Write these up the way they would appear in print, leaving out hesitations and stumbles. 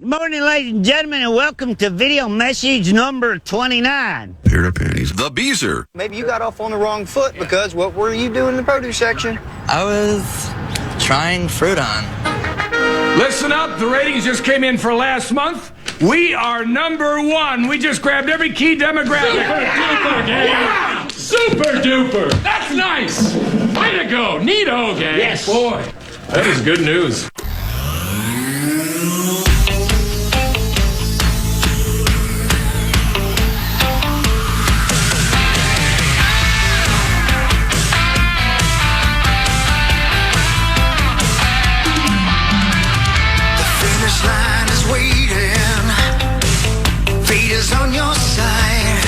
Good morning, ladies and gentlemen, and welcome to video message number 29. Pair of panties. The Beezer. Maybe you got off on the wrong foot because what were you doing in the produce section? I was trying fruit on. Listen up, the ratings just came in for last month. We are number one. We just grabbed every key demographic. Super duper, gang. Super duper. That's nice. Way to go. Neato, gang. Yes. Boy, that is good news. Line is waiting, fate is on your side.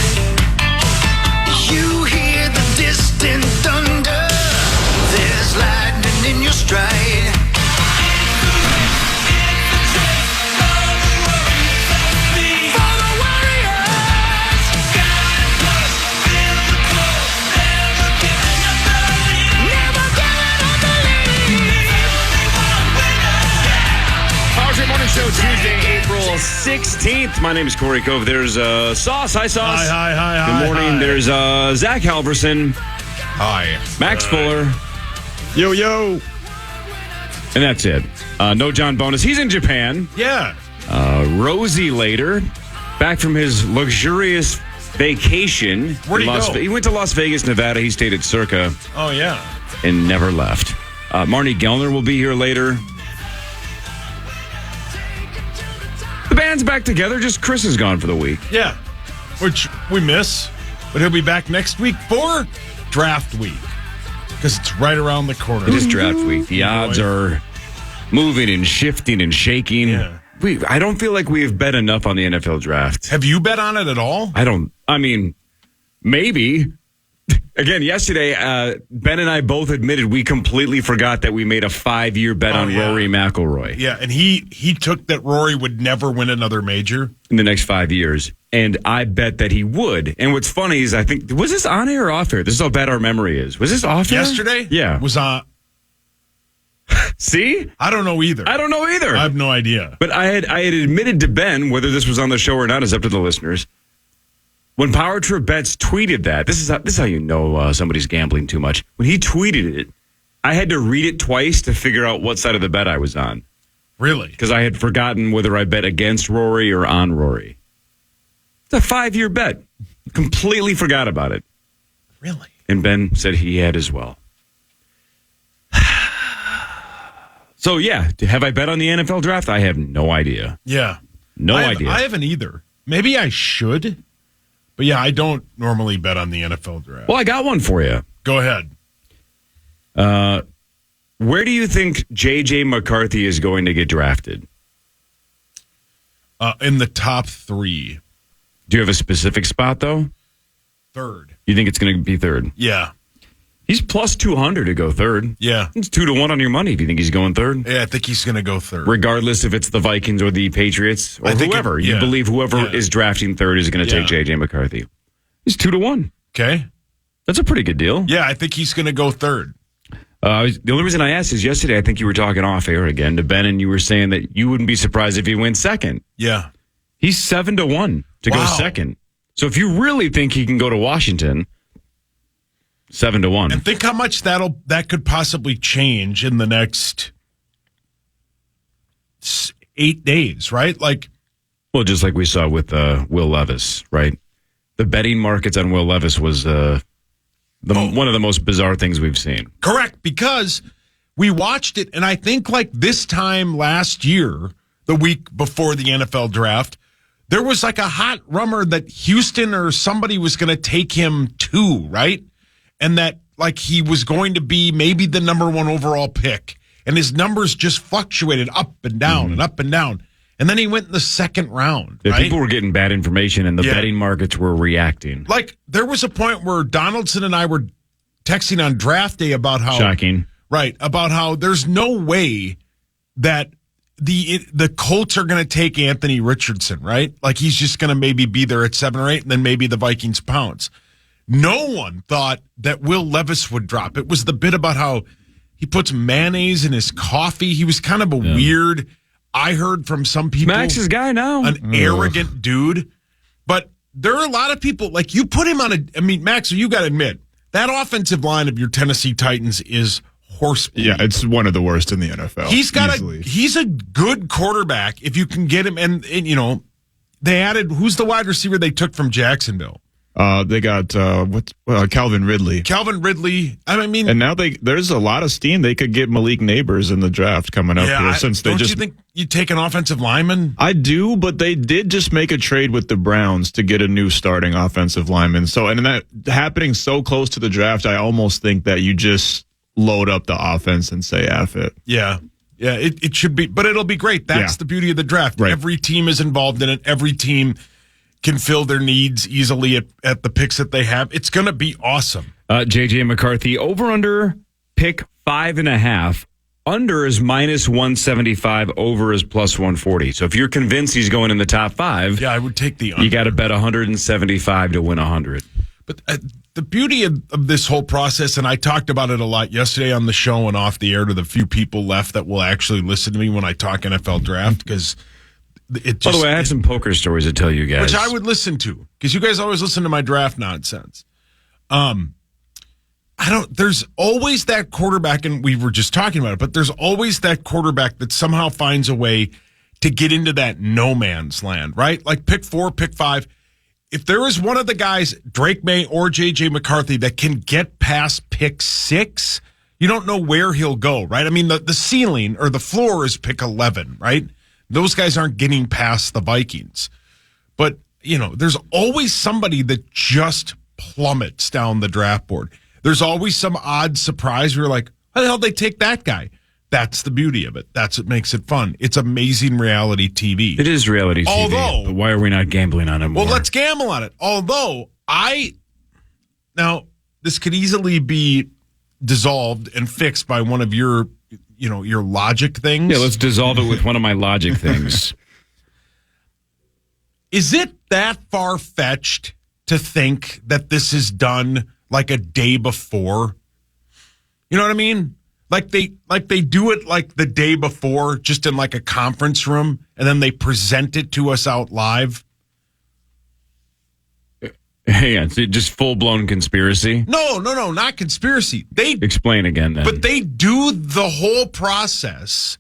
You hear the distant thunder, there's lightning in your stride. For the warriors, never giving up the lead. Power Morning Show, Tuesday, April 16th. My name is Corey Cove. There's Sauce. Hi, Sauce. Hi. Good morning. There's Zach Halverson. Hi. Max Fuller. Yo. And that's it. No John Bonus. He's in Japan. Yeah. Rosie later. Back from his luxurious vacation. Where'd he go? He went to Las Vegas, Nevada. He stayed at Circa Oh, yeah. and never left. Marnie Gellner will be here later. The band's back together. Just Chris is gone for the week. Yeah. Which we miss. But he'll be back next week for draft week. Because it's right around the corner. It is draft week. The odds are moving and shifting and shaking. Yeah. I don't feel like we have bet enough on the NFL draft. Have you bet on it at all? I mean, maybe. Again, yesterday, Ben and I both admitted we completely forgot that we made a 5-year bet on Rory McIlroy. Yeah, and he took that Rory would never win another major. In the next 5 years. And I bet that he would. And what's funny is I think, was this on air or off air? This is how bad our memory is. Was this off air? Yesterday? Yeah. Was on. See? I don't know either. I don't know either. I have no idea. But I had admitted to Ben, whether this was on the show or not is up to the listeners. When Power Trip Bets tweeted that, this is how you know somebody's gambling too much. When he tweeted it, I had to read it twice to figure out what side of the bet I was on. Really? Because I had forgotten whether I bet against Rory or on Rory. It's a 5-year bet. Completely forgot about it. Really? And Ben said he had as well. So, yeah, have I bet on the NFL draft? I have no idea. Yeah. No idea. I haven't either. Maybe I should. But yeah, I don't normally bet on the NFL draft. Well, I got one for you. Go ahead. Where do you think J.J. McCarthy is going to get drafted? In the top 3. Do you have a specific spot, though? 3rd. You think it's going to be 3rd? Yeah. He's plus 200 to go 3rd. Yeah. It's 2-1 on your money if you think he's going 3rd. Yeah, I think he's going to go 3rd. Regardless if it's the Vikings or the Patriots or whoever. You believe whoever is drafting 3rd is going to take J.J. McCarthy. He's 2-1. Okay. That's a pretty good deal. Yeah, I think he's going to go 3rd. The only reason I asked is yesterday I think you were talking off air again to Ben and you were saying that you wouldn't be surprised if he went 2nd. Yeah. He's 7-1 to go 2nd. So if you really think he can go to Washington, 7-1. And think how much that could possibly change in the next 8 days, right? Well, just like we saw with Will Levis, right? The betting markets on Will Levis was one of the most bizarre things we've seen. Correct, because we watched it, and I think this time last year, the week before the NFL draft, there was a hot rumor that Houston or somebody was going to take him too, right? And that he was going to be maybe the number 1 overall pick. And his numbers just fluctuated up and down and up and down. And then he went in the 2nd round. Yeah, right? People were getting bad information and the betting markets were reacting. There was a point where Donaldson and I were texting on draft day about how... Shocking. Right. About how there's no way that the Colts are going to take Anthony Richardson, right? He's just going to maybe be there at 7 or 8 and then maybe the Vikings pounce. No one thought that Will Levis would drop. It was the bit about how he puts mayonnaise in his coffee. He was kind of a weird, I heard from some people. Max's guy now. An arrogant dude. But there are a lot of people, like you put him on Max, you got to admit, that offensive line of your Tennessee Titans is horse. Yeah, it's one of the worst in the NFL. He's a good quarterback if you can get him. And they added, who's the wide receiver they took from Jacksonville? They got Calvin Ridley. Calvin Ridley. And now there's a lot of steam. They could get Malik Neighbors in the draft coming up here. Don't you think you take an offensive lineman? I do, but they did just make a trade with the Browns to get a new starting offensive lineman. So, and that happening so close to the draft, I almost think that you just load up the offense and say F it. Yeah. Yeah, it should be, but it'll be great. That's the beauty of the draft. Right. Every team is involved in it. Every team can fill their needs easily at the picks that they have. It's going to be awesome. JJ McCarthy, over under pick 5.5. Under is minus 175, over is plus 140. So if you're convinced he's going in the top 5, yeah, I would take the under. You got to bet 175 to win 100. But the beauty of this whole process, and I talked about it a lot yesterday on the show and off the air to the few people left that will actually listen to me when I talk NFL draft, because it just... By the way, I have some poker stories to tell you guys. Which I would listen to, because you guys always listen to my draft nonsense. There's always that quarterback, and we were just talking about it, but there's always that quarterback that somehow finds a way to get into that no man's land, right? Like pick 4, pick 5. If there is one of the guys, Drake May or J.J. McCarthy, that can get past pick 6, you don't know where he'll go, right? I mean, the ceiling or the floor is pick 11, right? Those guys aren't getting past the Vikings. But, there's always somebody that just plummets down the draft board. There's always some odd surprise where you're like, how the hell did they take that guy? That's the beauty of it. That's what makes it fun. It's amazing reality TV. It is reality TV. But why are we not gambling on it more? Well, let's gamble on it. Although, now, this could easily be dissolved and fixed by one of your logic things. Yeah, let's dissolve it with one of my logic things. Is it that far-fetched to think that this is done like a day before? You know what I mean? Like they do it like the day before, just in like a conference room, and then they present it to us out live. Yeah, just full-blown conspiracy? No, not conspiracy. They explain again then. But they do the whole process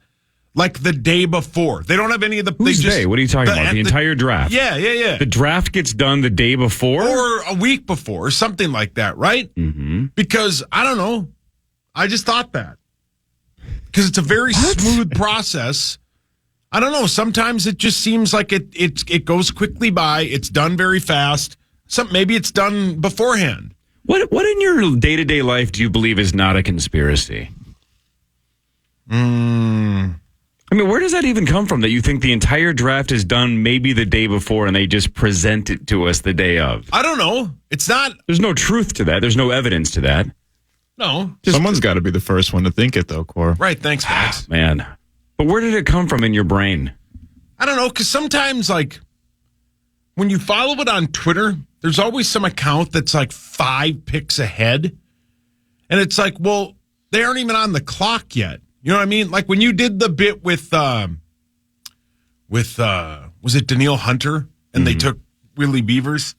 like the day before. They don't have any of the... Who's they? What are you talking about? The entire draft? Yeah. The draft gets done the day before? Or a week before, or something like that, right? Mm-hmm. Because, I don't know, I just thought that. Because it's a very smooth process. I don't know. Sometimes it just seems like it goes quickly by. It's done very fast. Maybe it's done beforehand. What in your day-to-day life do you believe is not a conspiracy? I mean, where does that even come from, that you think the entire draft is done maybe the day before and they just present it to us the day of? I don't know. It's not... There's no truth to that. There's no evidence to that. No. Someone's got to be the first one to think it, though, Cor. Right, thanks, Max. Man. But where did it come from in your brain? I don't know, because sometimes, like, when you follow it on Twitter, there's always some account that's like 5 picks ahead. And it's like, well, they aren't even on the clock yet. You know what I mean? Like when you did the bit with was it Danielle Hunter? And they took Willie Beavers?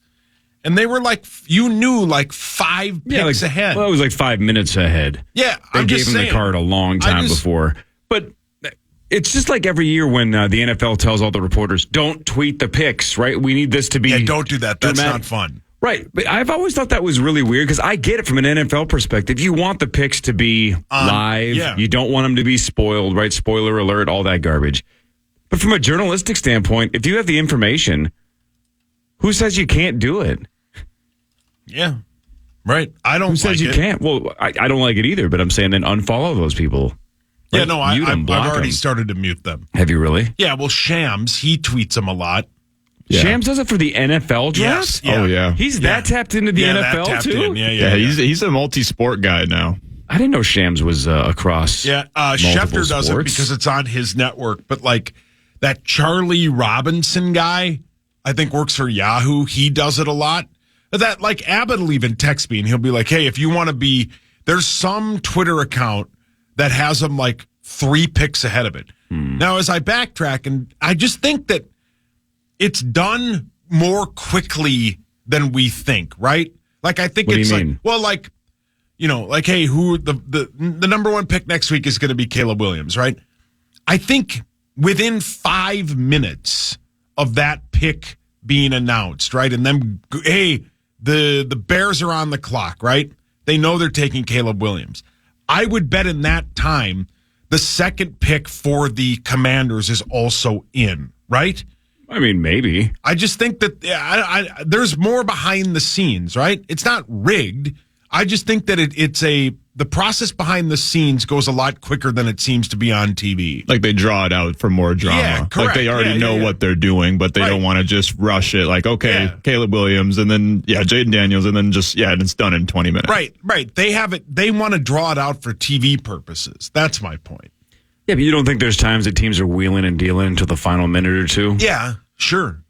And they were like, you knew like 5 picks ahead. Well, it was like 5 minutes ahead. Yeah, they gave him the card a long time before. But it's just like every year when the NFL tells all the reporters, don't tweet the picks, right? We need this to be... Yeah, don't do that. That's dramatic. not fun. Right. But I've always thought that was really weird because I get it from an NFL perspective. You want the picks to be live. Yeah. You don't want them to be spoiled, right? Spoiler alert, all that garbage. But from a journalistic standpoint, if you have the information, who says you can't do it? Yeah. Right. I don't Who says you can't? Well, I don't like it either, but I'm saying then unfollow those people. Yeah, Like, no, I've already started to mute them. Have you really? Yeah, well, Shams, he tweets them a lot. Yeah. Shams does it for the NFL draft? Yes. Yeah. Oh, yeah. He's that tapped into the NFL, too? Yeah, he's a multi-sport guy now. I didn't know Shams was across. Yeah, Schefter does it because it's on his network. But, like, that Charlie Robinson guy, I think works for Yahoo. He does it a lot. That, like, Abbott will even text me, and he'll be like, hey, if you want to be... There's some Twitter account that has him, like, 3 picks ahead of it. Now, as I backtrack, and I just think that it's done more quickly than we think, right? Like, I think What do it's you like, mean? well, like, hey, who the number one pick next week is going to be Caleb Williams, right? I think within 5 minutes of that pick being announced, right? And then, hey, the Bears are on the clock, right? They know they're taking Caleb Williams. I would bet in that time, the second pick for the Commanders is also in, right? I mean, maybe. I just think that there's more behind the scenes, right? It's not rigged. I just think that the process behind the scenes goes a lot quicker than it seems to be on TV. Like they draw it out for more drama. Yeah, correct. Like they already know what they're doing, but they don't want to just rush it. Like, okay, Caleb Williams, and then Jaden Daniels, and then and it's done in 20 minutes. Right. They have it. They want to draw it out for TV purposes. That's my point. Yeah, but you don't think there's times that teams are wheeling and dealing until the final minute or two? Yeah, sure.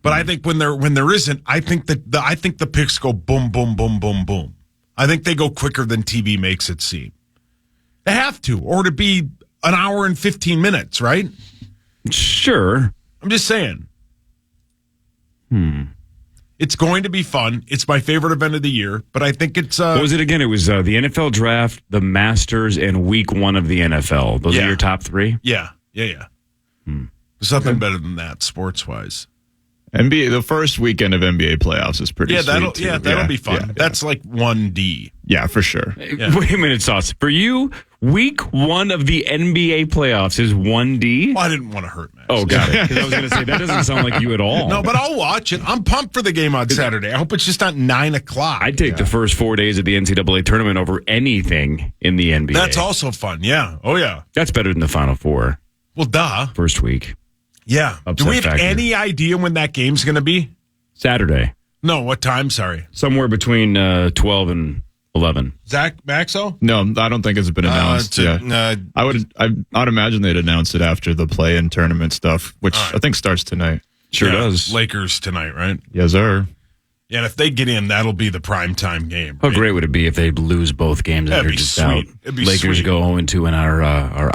But I think when there isn't, I think the picks go boom, boom, boom, boom, boom. I think they go quicker than TV makes it seem. They have to, or to be an hour and 15 minutes, right? Sure. I'm just saying. It's going to be fun. It's my favorite event of the year, but I think it's... what was it again? It was the NFL Draft, the Masters, and Week 1 of the NFL. Those are your top three? Yeah. There's nothing better than that, sports-wise. NBA, the first weekend of NBA playoffs is pretty sweet, too. That'll be fun. Yeah. That's like 1D. Yeah, for sure. Yeah. Wait a minute, Sauce. For you, Week 1 of the NBA playoffs is 1D? Well, I didn't want to hurt Max. Oh, got it. Because I was going to say, that doesn't sound like you at all. No, but I'll watch it. I'm pumped for the game on Saturday. I hope it's just not 9 o'clock. I'd take the first 4 days of the NCAA tournament over anything in the NBA. That's also fun. Yeah. Oh, yeah. That's better than the Final Four. Well, duh. First week. Yeah. Upset Do we have factor. any idea when that game's going to be? Saturday. No, what time? Sorry. Somewhere between 12 and 11. Zach Maxo? No, I don't think it's been announced. I'd imagine they'd announce it after the play-in tournament stuff, which I think starts tonight. Sure does. Lakers tonight, right? Yes, sir. Yeah, and if they get in, that'll be the primetime game. How right? great would it be if they lose both games and That'd they're be just sweet. out? It'd be Lakers sweet. go 0-2 and are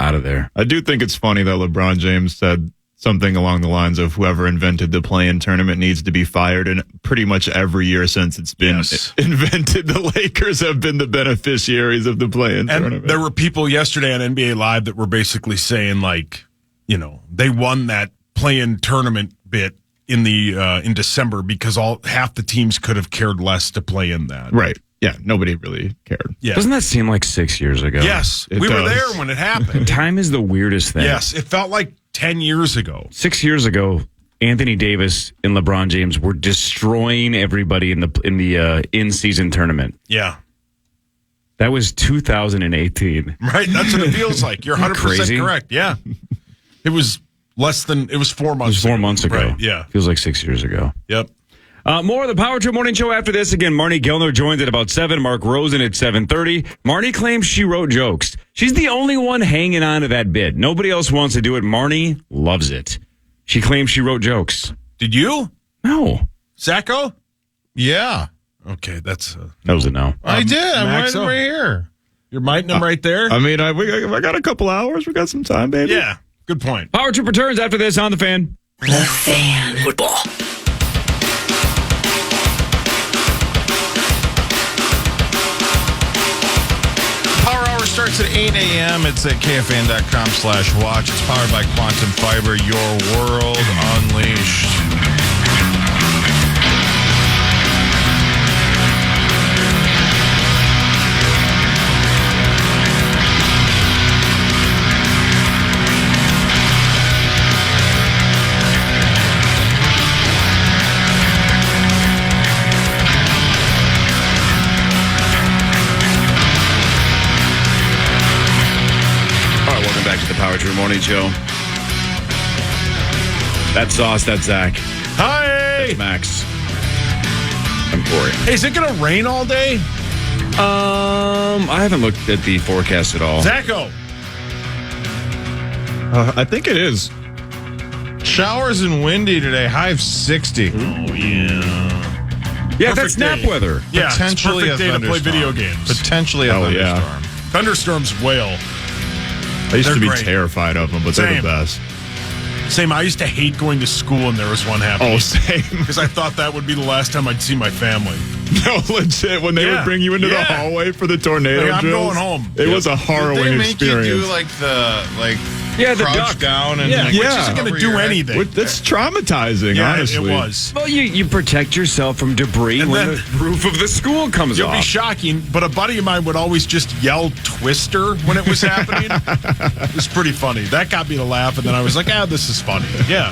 out of there. I do think it's funny that LeBron James said something along the lines of whoever invented the play-in tournament needs to be fired. And pretty much every year since it's been invented, the Lakers have been the beneficiaries of the play-in tournament. And there were people yesterday on NBA Live that were basically saying, like, they won that play-in tournament bit in December because half the teams could have cared less to play in that. Right. Yeah, nobody really cared. Yeah. Doesn't that seem like 6 years ago? Yes. It We were does. there when it happened. Time is the weirdest thing. Yes. It felt like 10 years ago. 6 years ago, Anthony Davis and LeBron James were destroying everybody in the in-season tournament. Yeah. That was 2018. Right. That's what it feels like. You're 100% Crazy. correct. Yeah. It was 4 months It was 4 months ago. Right. Yeah. Feels like 6 years ago. Yep. More of the Power Trip Morning Show after this. Again, Marnie Gellner joins at about 7. Mark Rosen at 7:30. Marnie claims she wrote jokes. She's the only one hanging on to that bit. Nobody else wants to do it. Marnie loves it. She claims she wrote jokes. Did you? No. Sacco? Yeah, Okay, that's... That was a no. I did. I'm Maxo? right here. You're miting them right there? I mean, I got a couple hours. We got some time, baby. Yeah. Good point. Power Trip returns after this on The Fan. The Fan. Football. Power Hour starts at 8 a.m. It's at KFAN.com/watch. It's powered by Quantum Fiber, your world unleashed. All right, welcome back to the Power Trip Morning Show. That's Sauce, that's Zach, Hi! that's Max. I'm Corey. Hey, is it going to rain all day? I haven't looked at the forecast at all. Zacco. I think it is. Showers and windy today. High of 60. Yeah, Perfect that's nap day. weather. Yeah, Potentially it's a perfect a day to play thunderstorm. video games. Potentially a Oh, yeah. thunderstorm. Thunderstorms wail. I used They're to be great. terrified of them, but they're Same. the best. Same. I used to hate going to school, and there was one happening. Oh, same. Because I thought that would be the last time I'd see my family. No, legit. When they would bring you into the hallway for the tornado Like, I'm drills, going home. It was a harrowing Did they make experience. you do like the the crouch duck. down and Yeah, like, which Yeah. isn't going to over do your head? anything. That's traumatizing, Yeah, honestly. it was. Well, you protect yourself from debris And when then- the roof of the school comes You'll off. be shocking, but a buddy of mine would always just yell "Twister" when it was happening. It was pretty funny. That got me to laugh, and then I was like, this is funny. Yeah.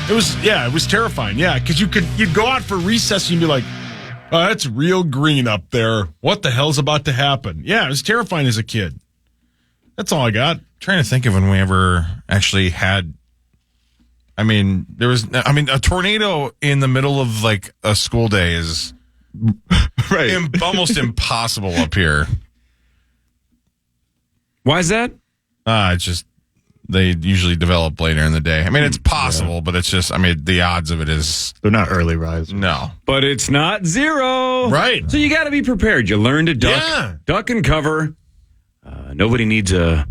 It was terrifying. Yeah, because you'd go out for recess and you'd be like, oh, that's real green up there. What the hell's about to happen? Yeah, it was terrifying as a kid. That's all I got. Trying to think of when we ever actually had. I mean, a tornado in the middle of like a school day is Right. almost impossible up here. Why is that? It's just they usually develop later in the day. I mean, it's possible, but it's just. I mean, the odds of it is They're not early rise. no. But it's not zero. Right. So you got to be prepared. You learn to duck, Yeah. duck and cover. Nobody needs a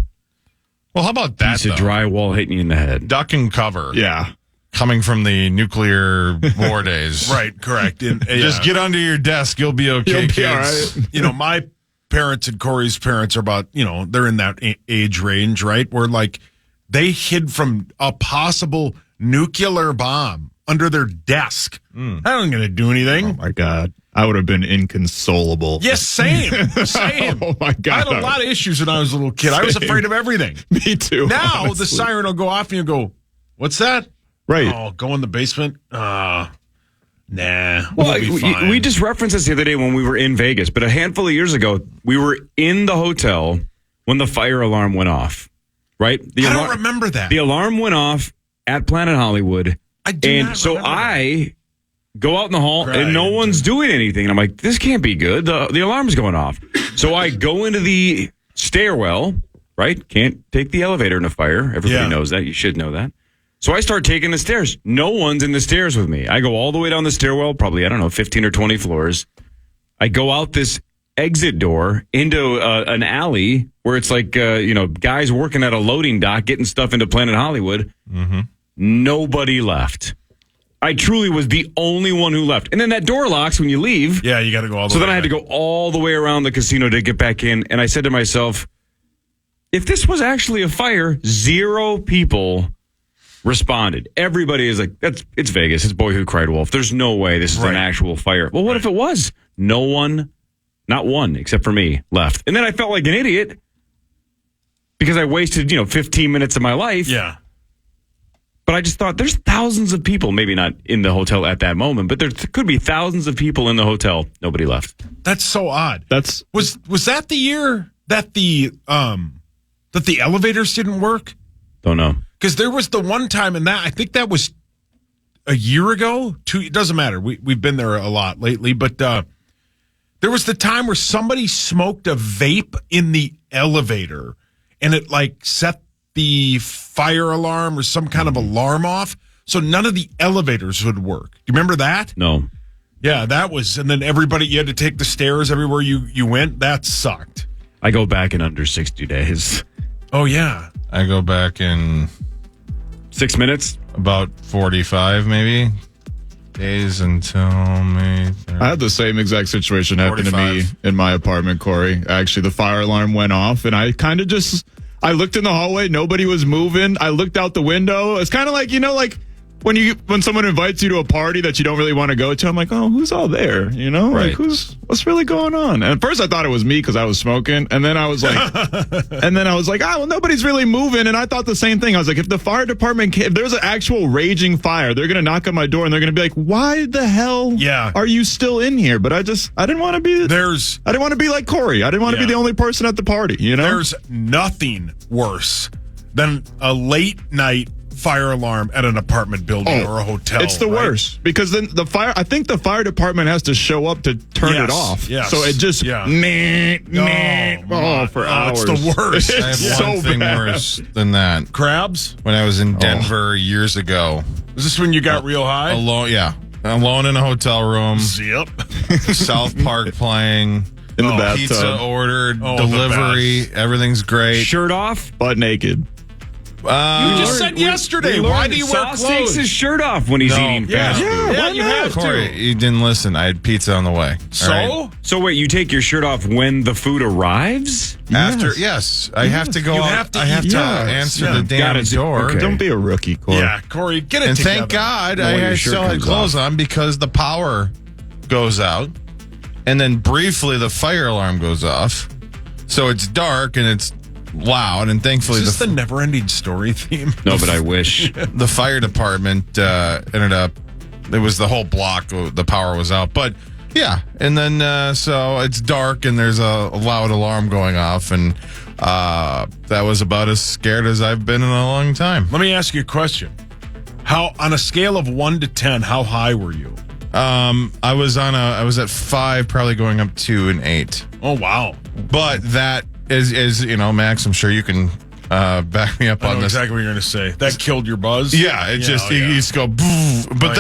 Well, how about that? piece of though? drywall hitting you in the head. Duck and cover. Yeah. Coming from the nuclear war days. Right, correct. And, Just get under your desk. You'll be okay, You'll be kids. all right. my parents and Corey's parents are about, they're in that age range, right? Where like they hid from a possible nuclear bomb under their desk. That wasn't going to do anything. Oh, my God. I would have been inconsolable. Yes, same. Oh, my God. I had a lot of issues when I was a little kid. I was Same. afraid of everything. Me too. Now honestly. the siren will go off and you go, what's that? Right. Oh, go in the basement? Nah. Well, We'll be fine. we just referenced this the other day when we were in Vegas, but a handful of years ago, we were in the hotel when the fire alarm went off, right? I don't remember that. The alarm went off at Planet Hollywood. I do And not so remember that. I go out in the hall Right. and no one's doing anything. And I'm like, this can't be good. The alarm's going off. So I go into the stairwell, right? Can't take the elevator in a fire. Everybody Yeah. knows that. You should know that. So I start taking the stairs. No one's in the stairs with me. I go all the way down the stairwell, probably, 15 or 20 floors. I go out this exit door into an alley where it's like, guys working at a loading dock getting stuff into Planet Hollywood. Mm-hmm. Nobody left. I truly was the only one who left. And then that door locks when you leave. Yeah, you got to go all the So way then I had to back. go all the way around the casino to get back in. And I said to myself, if this was actually a fire, 0 people responded. Everybody is like, it's Vegas. It's Boy Who Cried Wolf. There's no way this is an Right. actual fire. Well, what if it was? No one, not one, except for me, left. And then I felt like an idiot because I wasted, 15 minutes of my life. Yeah. But I just thought there's thousands of people, maybe not in the hotel at that moment, but there could be thousands of people in the hotel. Nobody left. That's so odd. That's Was that the year that the elevators didn't work? Don't know. Because there was the one time in that, I think that was a year ago. It doesn't matter. We've been there a lot lately, but there was the time where somebody smoked a vape in the elevator and it like set the fire alarm or some kind of alarm off. So none of the elevators would work. Do you remember that? No. Yeah, that was, and then you had to take the stairs everywhere you went. That sucked. I go back in under 60 days. Oh, yeah. I go back in 6 minutes? about 45 maybe days until May 3rd. I had the same exact situation happen to me 45. in my apartment, Corey. Actually, the fire alarm went off, and I kind of I looked in the hallway. Nobody was moving. I looked out the window. It's kind of like, when someone invites you to a party that you don't really want to go to, I'm like, oh, who's all there? Right. Like, what's really going on? And at first I thought it was me because I was smoking. And then I was like, well, nobody's really moving. And I thought the same thing. I was like, if the fire department, if there's an actual raging fire, they're going to knock on my door and they're going to be like, why the hell are you still in here? But I didn't want to be, I didn't want to be like Corey. I didn't want to be the only person at the party, There's nothing worse than a late night fire alarm at an apartment building or a hotel. It's the worst because then I think the fire department has to show up to turn it off. Yes. So it just for hours. It's the worst. I have It's one so thing bad. worse than that. Crabs? When I was in Denver years ago. Is this when you got real high? Alone in a hotel room. Yep. South Park playing. In the bathtub. Pizza ordered, Oh, delivery, everything's great. Shirt off. Butt naked. You just said yesterday. Why do you wear Sauce clothes? takes his shirt off when he's eating fast food. Yeah, you have Corey, to. you didn't listen. I had pizza on the way. So? All right? So wait, you take your shirt off when the food arrives? After, yes. I have to go You out. have to I have eat. to Yes. answer Yeah. the damn Gotta do- door. okay. Don't be a rookie, Corey. Yeah, Corey, get it And together. thank God when your I shirt still had comes clothes on because the power goes out. And then briefly the fire alarm goes off. So it's dark and it's loud. And thankfully Is this the the never-ending story theme? No, but I wish. the fire department ended up, it was the whole block, the power was out. But yeah, and then so it's dark and there's a loud alarm going off. And that was about as scared as I've been in a long time. Let me ask you a question. How, on a scale of 1 to 10, how high were you? I was at 5, probably going up to an 8. Oh, wow. But that is you know, Max, I'm sure you can back me up I on know this. exactly what you're going to say. That killed your buzz? Yeah, it just you just go boo. But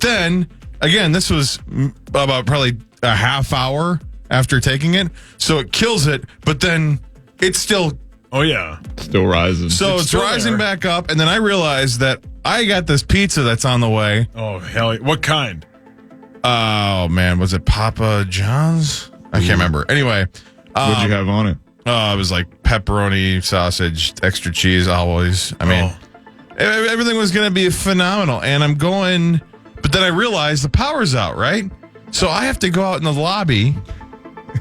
then again, this was about probably a half hour after taking it, so it kills it. But then it's still Oh, yeah. Still rising. so it's still rising there. back up, and then I realized that I got this pizza that's on the way. Oh, hell yeah. What kind? Oh man, was it Papa John's? I can't remember. Anyway, What'd you have on it? it was like pepperoni, sausage, extra cheese, always. I mean, everything was going to be phenomenal. And I'm going, but then I realized the power's out, right? So I have to go out in the lobby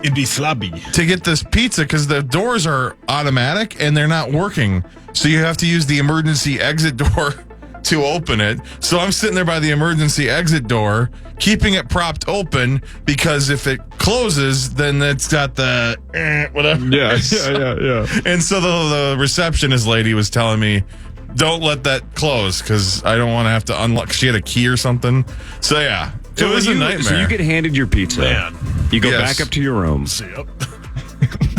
Indie slobby. to get this pizza because the doors are automatic and they're not working. So you have to use the emergency exit door to open it. So I'm sitting there by the emergency exit door, keeping it propped open because if it closes, then it's got the whatever. Yeah. And so the receptionist lady was telling me, don't let that close because I don't want to have to unlock. She had a key or something. So yeah, it was a nightmare. So you get handed your pizza. Man. You go Yes. back up to your room. Yep.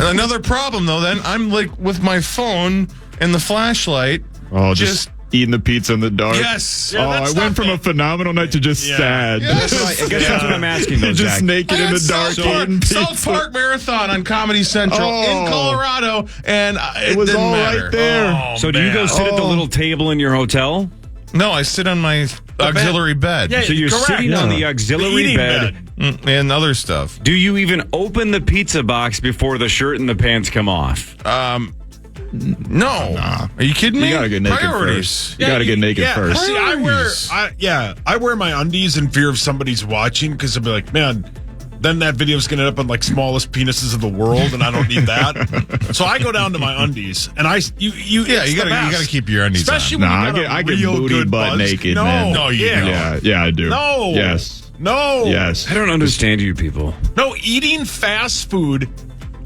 And another problem though, then I'm like with my phone and the flashlight. Oh, just eating the pizza in the dark. Yes. Yeah, Oh, that's I went not from a bad. phenomenal night to just sad. Yes. I guess that's what I'm asking though, You're just Zach. naked I in had the dark South Park, eating South pizza. Park Marathon on Comedy Central in Oh. Colorado, and it was didn't all matter. right there. Oh, So do you go man. sit at the little table in your hotel? No, I sit on my auxiliary bed, Yeah. So you're Correct. sitting on the auxiliary eating bed. and other stuff. Do you even open the pizza box before the shirt and the pants come off? No, are you kidding me? You gotta get naked Priorities. first. You gotta get naked first. See, I wear my undies in fear of somebody's watching because I'll be like, man, then that video's going to end up on like smallest penises of the world, and I don't need that. So I go down to my undies, and you gotta keep your undies especially on. when Nah, you got I a get real booty good butt buzz. naked, no, man. No, you don't. Yeah, I do. No. Yes. No. Yes. I don't understand you people. No, eating fast food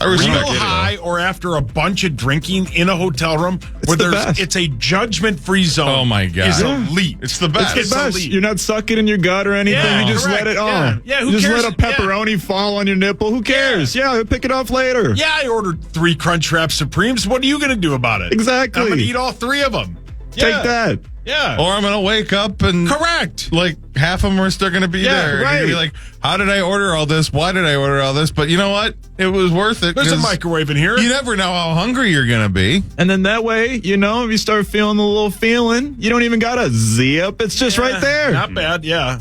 I respect real it, high or after a bunch of drinking in a hotel room where the best. it's a judgment-free zone. Oh, my God. Is Yeah. elite. It's the best. It's the best. elite. You're not sucking in your gut or anything. Yeah, you just correct. let it Yeah. on. Yeah, who you just cares? let a pepperoni fall on your nipple. Who cares? Yeah, pick it off later. Yeah, I ordered 3 Crunchwrap Supremes. What are you going to do about it? Exactly. I'm going to eat all 3 of them. Take that. Yeah. Or I'm gonna wake up and Correct. like half of them are still gonna be Yeah, there. And you're gonna be right. like, how did I order all this? Why did I order all this? But you know what? It was worth it. There's a 'cause microwave in here. You never know how hungry you're gonna be. And then that way, if you start feeling the little feeling, you don't even got to zip. It's just right there. Not bad, yeah.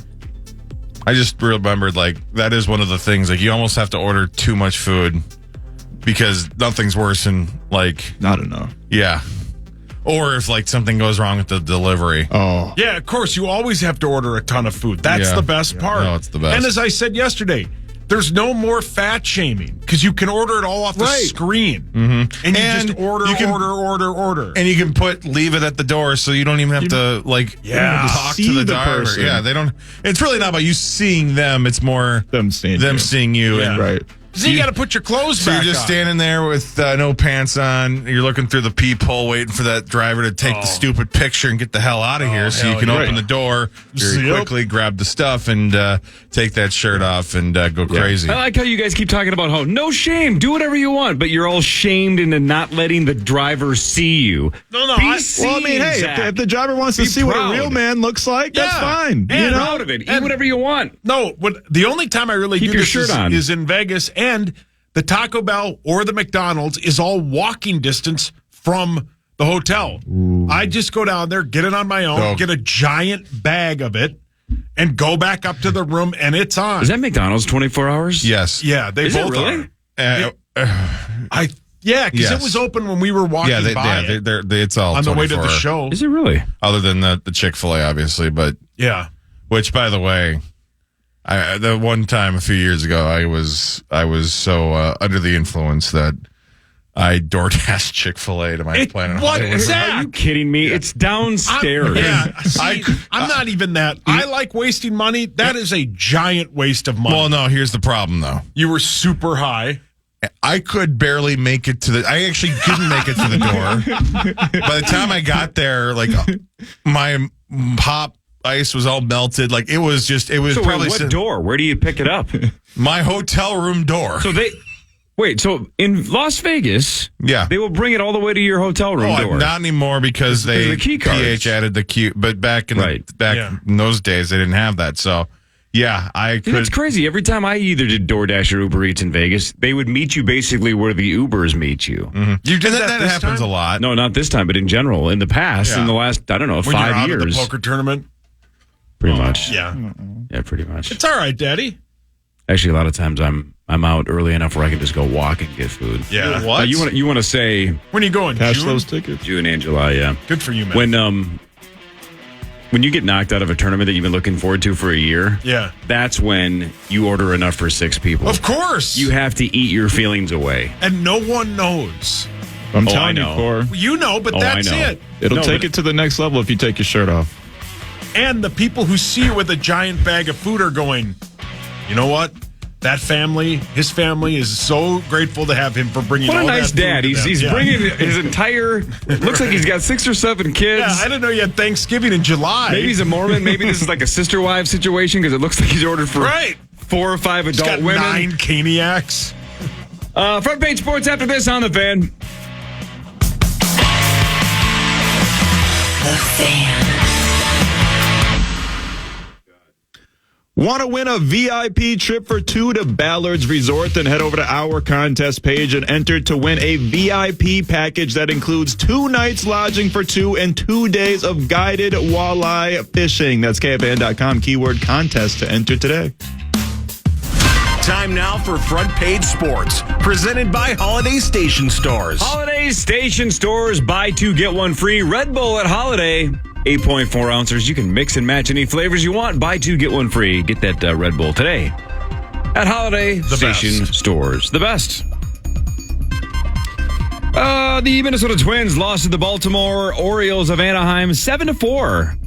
I just remembered like that is one of the things. Like you almost have to order too much food because nothing's worse than like Not enough. yeah. Or if like something goes wrong with the delivery. Oh. Yeah, of course, you always have to order a ton of food. That's Yeah. the best part. No, it's the best. And as I said yesterday, there's no more fat shaming because you can order it all off the Right. screen. Mm-hmm. And you And just order, you can- order. And you can leave it at the door so you don't even have to like Yeah. talk See to the the driver. person. Yeah, they don't. It's really not about you seeing them. It's more Them seeing you. seeing you. Yeah. And, Right. So you got to put your clothes So back you're just on. standing there with no pants on. You're looking through the peephole, waiting for that driver to take the stupid picture and get the hell out of here, so you hell can yeah. open the door very Yep. quickly, grab the stuff, and take that shirt off and go crazy. I like how you guys keep talking about how no shame, do whatever you want, but you're all shamed into not letting the driver see you. No, Be I- seen, Well, I mean, hey, Zach. if the driver wants to Be see what a proud. real man looks like, that's Yeah. fine. And Be you know? proud of it. Eat and- whatever you want. No, the only time I really Keep do your this shirt on. is in Vegas And the Taco Bell or the McDonald's is all walking distance from the hotel. I just go down there, get it on my own, get a giant bag of it, and go back up to the room, and it's on. Is that McDonald's 24 hours? Yes. Yeah, they Is both it really? are. Because it was open when we were walking by. It's all on the way to 24. the show. Is it really? Other than the Chick-fil-A, obviously, but Yeah. which, by the way, the one time a few years ago, I was so under the influence that I DoorDashed Chick-fil-A to my Planet Hollywood. Are you kidding me? It's downstairs. I'm not even that. I like wasting money. That is a giant waste of money. Well, no, here's the problem, though. You were super high. I could barely make it to the. I actually didn't make it to the door. By the time I got there, like my pop ice was all melted. Like it was just. It was So probably what door? Where do you pick it up? my hotel room door. So so in Las Vegas, they will bring it all the way to your hotel room door. Not anymore because Because of the key cards. PH added the key. But back in those days, they didn't have that. So. Yeah, I could. It's crazy. Every time I either did DoorDash or Uber Eats in Vegas, they would meet you basically where the Ubers meet you. Mm-hmm. You did that this happens time? a lot. No, not this time, but in general, in the past, in the last, I don't know, When 5 you're out years. at the poker tournament. Pretty much. Yeah. Yeah, pretty much. It's all right, Daddy. Actually, a lot of times I'm out early enough where I can just go walk and get food. Yeah. What? You want to say When are you going? Cash June? those tickets. June and July? Yeah. Good for you, man. When you get knocked out of a tournament that you've been looking forward to for a year, that's when you order enough for 6 people. Of course. You have to eat your feelings away. And no one knows. I'm I telling you, know. Cor. You know, but that's I know. it. It'll take it to the next level if you take your shirt off. And the people who see you with a giant bag of food are going, you know what? That family, his family is so grateful to have him for bringing What a all nice that food dad. to He's them. bringing his entire, looks like he's got 6 or 7 kids. Yeah, I didn't know you had Thanksgiving in July. Maybe he's a Mormon. Maybe this is like a sister wife situation because it looks like he's ordered for 4 or 5 He's adult got women. 9 caniacs. Front page sports after this on the Fan. The Fan. Want to win a VIP trip for 2 to Ballard's Resort? Then head over to our contest page and enter to win a VIP package that includes 2 nights lodging for 2 and 2 days of guided walleye fishing. That's KFAN.com, keyword contest to enter today. Time now for Front Page Sports, presented by Holiday Station Stores. Holiday Station Stores, buy 2, get 1 free. Red Bull at Holiday, 8.4 ounces. You can mix and match any flavors you want. Buy 2, get 1 free. Get that Red Bull today at Holiday Station Stores. The best. The Minnesota Twins lost to the Baltimore Orioles of Anaheim 7-4.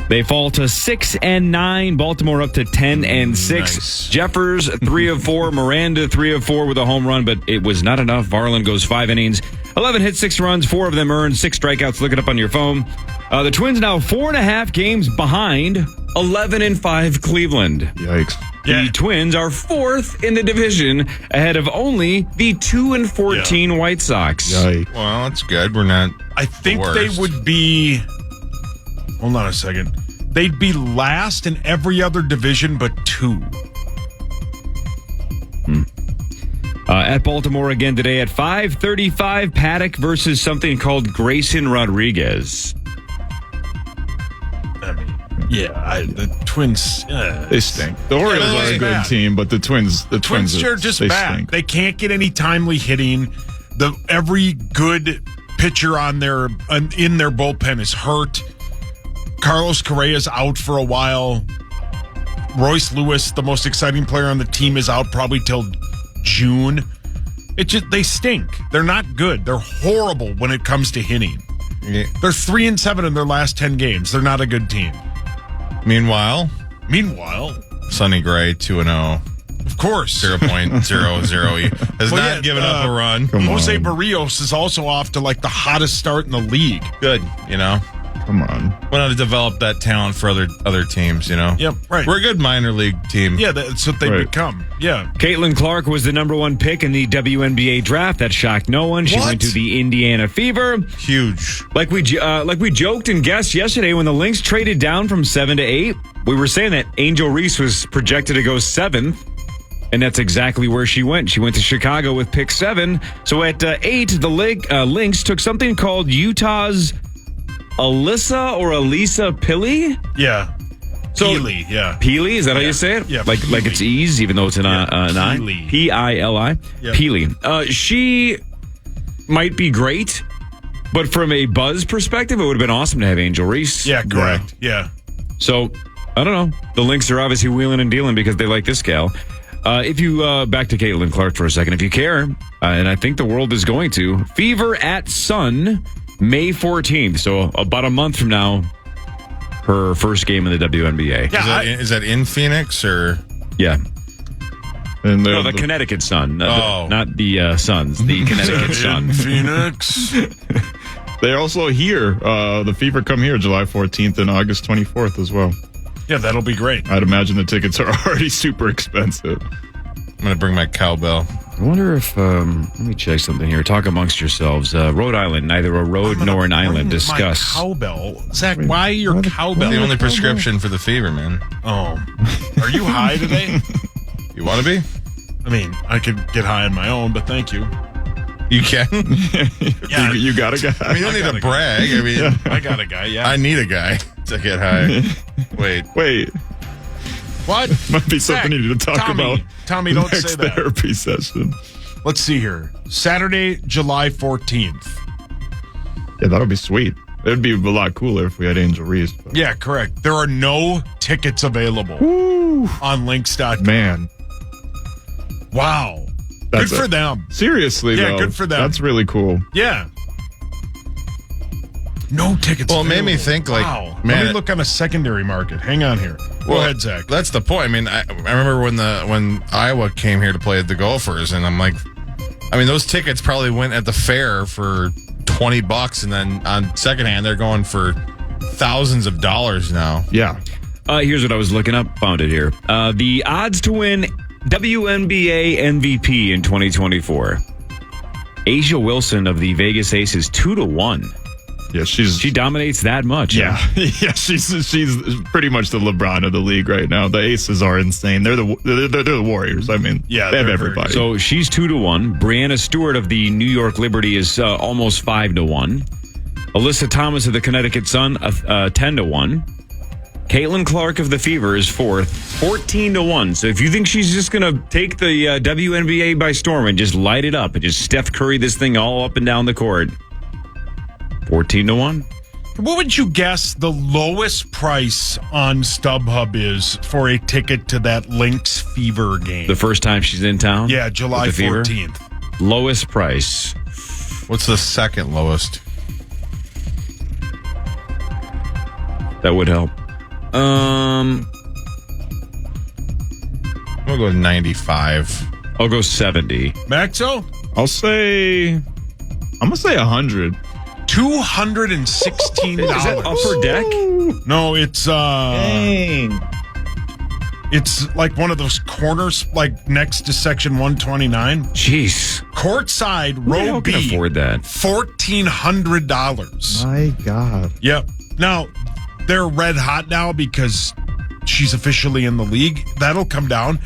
They fall to 6-9. Baltimore up to 10-6. Nice. Jeffers 3 of 4. Miranda 3 of 4 with a home run, but it was not enough. Varland goes 5 innings, 11 hits, 6 runs, 4 of them earned, 6 strikeouts. Look it up on your phone. The Twins now 4.5 games behind 11-5 Cleveland. Yikes. The Twins are 4th in the division, ahead of only the 2-14 White Sox. Yikes. Well, that's good. We're not. I think the they worst. would be. Hold on a second. They'd be last in every other division but 2. At Baltimore again today at 5:35, Paddock versus something called Grayson Rodriguez. I mean, the Twins. They stink. The Orioles are a good bad. team, but the Twins Twins are just they bad. stink. They can't get any timely hitting. Every good pitcher in their bullpen is hurt. Carlos Correa's out for a while. Royce Lewis, the most exciting player on the team, is out probably till June. They stink. They're not good. They're horrible when it comes to hitting. Yeah. They're 3-7 in their last 10 games. They're not a good team. Meanwhile, Sonny Gray 2-0. Of course. 0.00 has not given up a run. Jose Barrios is also off to like the hottest start in the league. Good, Come on. Went on to develop that talent for other teams, Yep, right. We're a good minor league team. Yeah, that's what they become. Yeah. Caitlin Clark was the number 1 pick in the WNBA draft. That shocked no one. She went to the Indiana Fever. Huge. Like we joked and guessed yesterday when the Lynx traded down from 7 to 8. We were saying that Angel Reese was projected to go 7th. And that's exactly where she went. She went to Chicago with pick 7. So at 8, the Lynx took something called Utah's Elisa Pili. Yeah. So, Pili, yeah. Pili, is that how you say it? Yeah, like it's E's, even though it's an I. Pili. P-I-L-I. Yep. Pili. She might be great, but from a buzz perspective, it would have been awesome to have Angel Reese. Yeah, correct. Yeah. So, I don't know. The Lynx are obviously wheeling and dealing because they like this gal. If you, back to Caitlin Clark for a second, if you care, and I think the world is going to, Fever at Sun, May 14th. So about a month from now, her first game in the WNBA. Yeah, Is that in Phoenix or? Yeah. And No, the Connecticut Sun. Not the Suns. The Connecticut Sun. in Phoenix. They're also here. The Fever come here July 14th and August 24th as well. Yeah, that'll be great. I'd imagine the tickets are already super expensive. I'm going to bring my cowbell. I wonder if, let me check something here. Talk amongst yourselves. Rhode Island, neither a road nor an island. Discuss. My cowbell. Zach, why your cowbell? The only prescription for the fever, man. Oh. Are you high today? You want to be? I mean, I could get high on my own, but thank you. You can? Yeah. You got a guy. I mean, you don't need to brag. I mean, I got a guy, yeah. I need a guy to get high. Wait. What? Might be something you need to talk about. Tommy, don't next say that. therapy session. Let's see here. Saturday, July 14th. Yeah, that'll be sweet. It'd be a lot cooler if we had Angel Reese. But. Yeah, correct. There are no tickets available on Links.com. Man. Wow. That's good for them. Seriously, Yeah, though. good for them. That's really cool. Yeah. No tickets Well, it made available. me think, like, wow. man, Let me look on a secondary market. Hang on here. Go ahead, Zach. That's the point. I mean, I remember when Iowa came here to play the Gophers, and I'm like, I mean, those tickets probably went at the fair for $20, and then on secondhand, they're going for thousands of dollars now. Yeah. Here's what I was looking up. Found it here. The odds to win WNBA MVP in 2024. Asia Wilson of the Vegas Aces 2-1. Yeah, she dominates that much. Yeah, yeah, she's pretty much the LeBron of the league right now. The Aces are insane. They're the Warriors. I mean, yeah, they have everybody. So she's 2-1. Brianna Stewart of the New York Liberty is almost 5-1. Alyssa Thomas of the Connecticut Sun 10-1. Caitlin Clark of the Fever is 4th, 14-1. So if you think she's just going to take the WNBA by storm and just light it up and just Steph Curry this thing all up and down the court, 14-1. What would you guess the lowest price on StubHub is for a ticket to that Lynx Fever game? The first time she's in town? Yeah, July with the Fever? 14th. Lowest price. What's the second lowest? That would help. We'll go with 95. I'll go 70. Maxo? I'm gonna say 100. $216. Is that upper deck? No, it's Dang. it's like one of those corners, like next to section 129. Jeez. Courtside, Who row can B. afford that? $1,400. My God. Yep. Now, they're red hot now because she's officially in the league. That'll come down.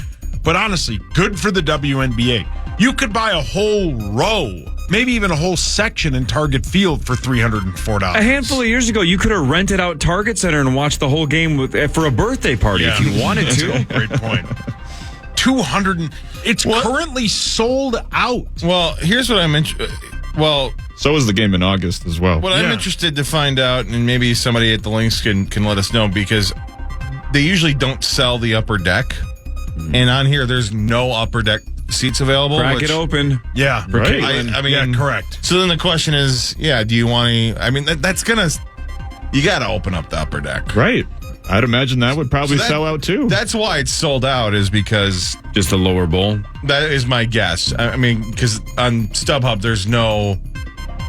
But honestly, good for the WNBA. You could buy a whole row, maybe even a whole section in Target Field for $304. A handful of years ago, you could have rented out Target Center and watched the whole game for a birthday party if you wanted to. Great point. 200. It's currently sold out. Well, here's what I'm interested. Well, so is the game in August as well. what I'm interested to find out, and maybe somebody at the Lynx can let us know, because they usually don't sell the upper deck, and on here there's no upper deck seats available. Crack it open. Yeah, For right. Caitlin. I mean, yeah, correct. So then the question is, do you want to? I mean, that's gonna. You got to open up the upper deck, Right. I'd imagine that would probably sell out too. That's why it's sold out, is because Just a lower bowl. that is my guess. I mean, because on StubHub there's no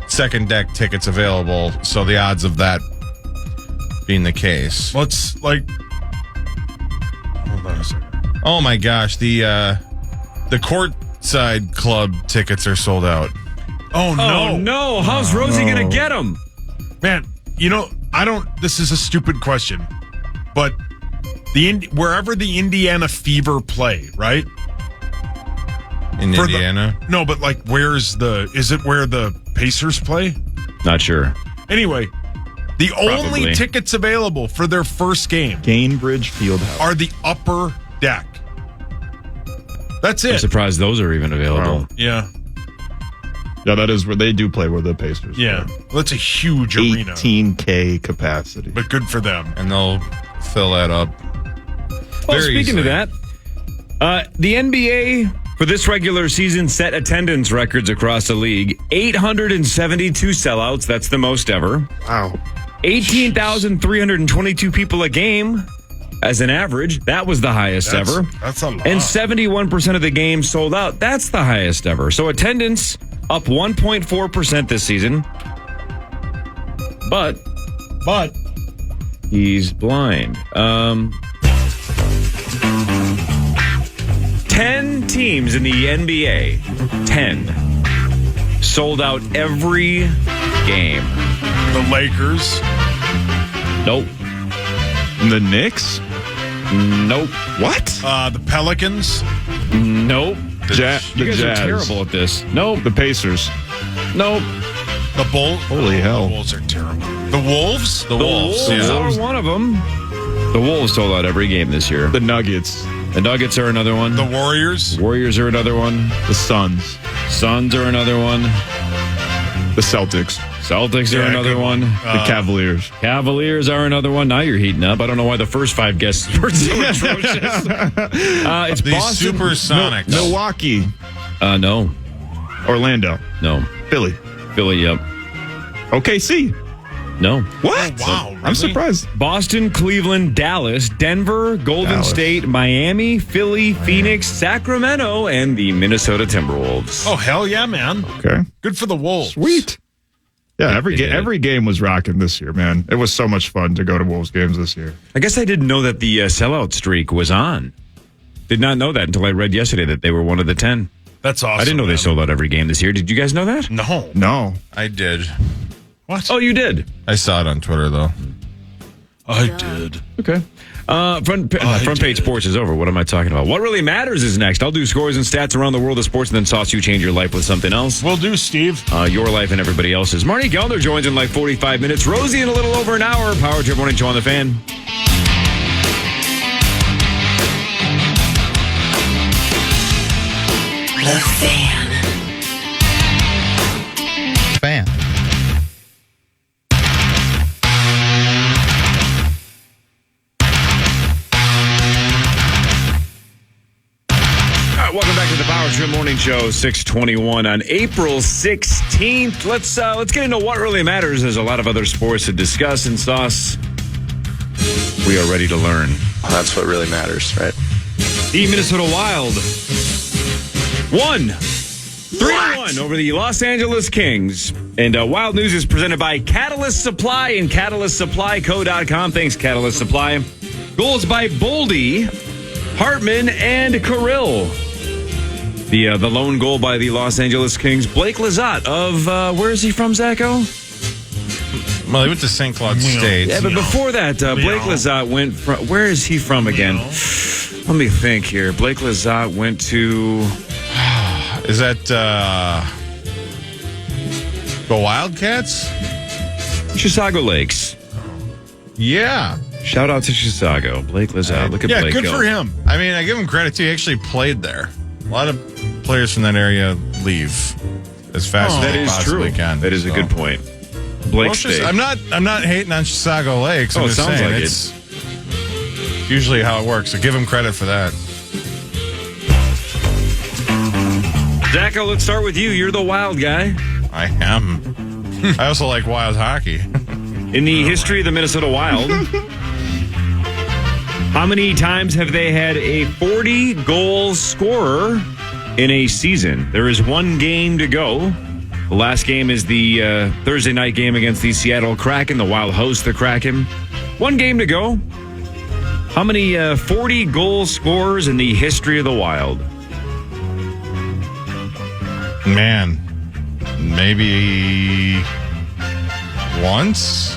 second deck tickets available, so the odds of that being the case. Let's hold on a second. Oh my gosh, the courtside club tickets are sold out. Oh no. Oh, no. How's Rosie going to get them? Man, this is a stupid question, but wherever the Indiana Fever play, right? in Indiana. No, but like, is it where the Pacers play? Not sure. Anyway, the only Probably. tickets available for their first game Gainbridge Fieldhouse. are the upper deck. That's I'm it. surprised those are even available. Yeah. Yeah, that is where they do play where the Pacers Yeah. play. Well, that's a huge arena, 18K capacity. but good for them. And they'll fill that up. Well, very speaking easily. of that, the NBA for this regular season set attendance records across the league. 872 sellouts. That's the most ever. Wow. 18,322 people a game as an average. That was the highest ever. That's a lot. And 71% of the games sold out. That's the highest ever. So attendance up 1.4% this season. But he's blind. 10 teams in the NBA, 10, sold out every game. The Lakers. Nope. The Knicks? Nope. What? The Pelicans. Nope. The You guys Jazz. are terrible at this. Nope. The Pacers. Nope. The Bulls. Holy hell. The Wolves are terrible. The Wolves? The Wolves. Yeah. are one of them. The Wolves sold out every game this year. The Nuggets. The Nuggets are another one. The Warriors. Warriors are another one. The Suns. Suns are another one. The Celtics. Celtics are Yeah, another good one. The Cavaliers. Cavaliers are another one. Now you're heating up. I don't know why the first 5 guesses were so atrocious. It's The Boston. Supersonics. Milwaukee. No. Orlando. No. Philly. Philly, yep. OKC. No. What? Oh, wow, I'm really? surprised. Boston, Cleveland, Dallas, Denver, Golden Dallas. State, Miami, Philly, Phoenix, Sacramento, and the Minnesota Timberwolves. Oh, hell yeah, man. Okay. Good for the Wolves. Sweet. Yeah, They did. every game was rocking this year, man. It was so much fun to go to Wolves games this year. I guess I didn't know that the sellout streak was on. Did not know that until I read yesterday that they were one of the 10. That's awesome. I didn't know they man. sold out every game this year. Did you guys know that? No. No. I did. What? Oh, you did? I saw it on Twitter, though. I did. Okay. Front page sports is over. What am I talking about? What really matters is next. I'll do scores and stats around the world of sports, and then sauce you change your life with something else. Will do, Steve. Your life and everybody else's. Marty Gellner joins in like 45 minutes. Rosie in a little over an hour. Power Trip Morning Show on the Fan. The Fan. Fan. All right, welcome back to the Power Trip Morning Show, 621 on April 16th. Let's get into what really matters. There's a lot of other sports to discuss, and Sauce, we are ready to learn. That's what really matters, right? The Minnesota Wild won 3-1 over the Los Angeles Kings. And Wild News is presented by Catalyst Supply and CatalystSupplyCo.com. Thanks, Catalyst Supply. Goals by Boldy, Hartman, and Kirill. The lone goal by the Los Angeles Kings, Blake Lizotte of, where is he from, Zacho? Well, he went to St. Cloud State. Yeah, but before that, Blake Lizotte went from, where is he from again? Let me think here. Blake Lizotte went to... Is that the Wildcats? Chisago Lakes. Yeah. Shout out to Chisago. Blake Lizotte. Look at Yeah, Blake good go. for him. I mean, I give him credit too. He actually played there. A lot of players from that area leave as fast as That they is possibly true. can. That is a So. good point. Well, Blake it's just- State. I'm not hating on Chisago Lakes. I'm Oh, it just sounds saying like it's usually how it works. So give him credit for that. Zacho, let's start with you. You're the Wild guy. I am. I also like wild hockey. In the history of the Minnesota Wild, how many times have they had a 40-goal scorer in a season? There is one game to go. The last game is the Thursday night game against the Seattle Kraken. The Wild host the Kraken. One game to go. How many 40-goal scorers in the history of the Wild? Man, maybe once,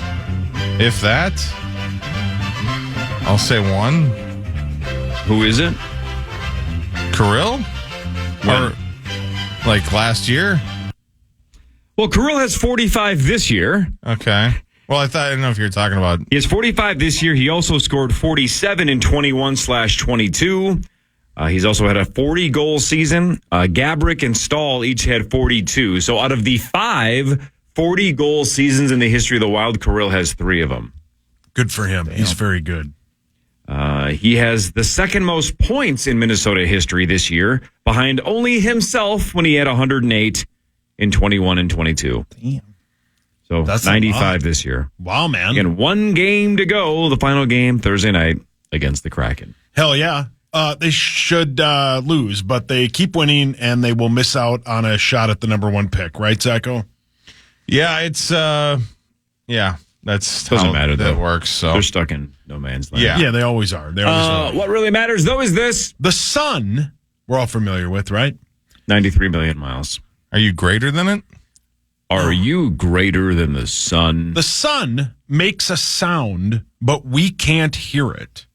if that. I'll say one. Who is it? Kirill? Or Like last year? Well, Kirill has 45 this year. Okay. Well, I didn't know if you were talking about. He has 45 this year. He also scored 47 in 21/22. He's also had a 40-goal season. Gabrick and Stahl each had 42. So out of the 5 40-goal seasons in the history of the Wild, Kirill has 3 of them. Good for him. Damn. He's very good. He has the second most points in Minnesota history this year, behind only himself when he had 108 in 21 and 22. Damn. So that's 95 this year. Wow, man. Again, 1 game to go. The final game Thursday night against the Kraken. Hell yeah. They should lose, but they keep winning, and they will miss out on a shot at the number 1 pick. Right, Zacho? Yeah, it's that's doesn't how matter that though. works. So they're stuck in no man's land. Yeah, they always are. They always are. What really matters though is this: the sun. We're all familiar with, right? 93 million miles. Are you greater than it? Are you greater than the sun? The sun makes a sound, but we can't hear it.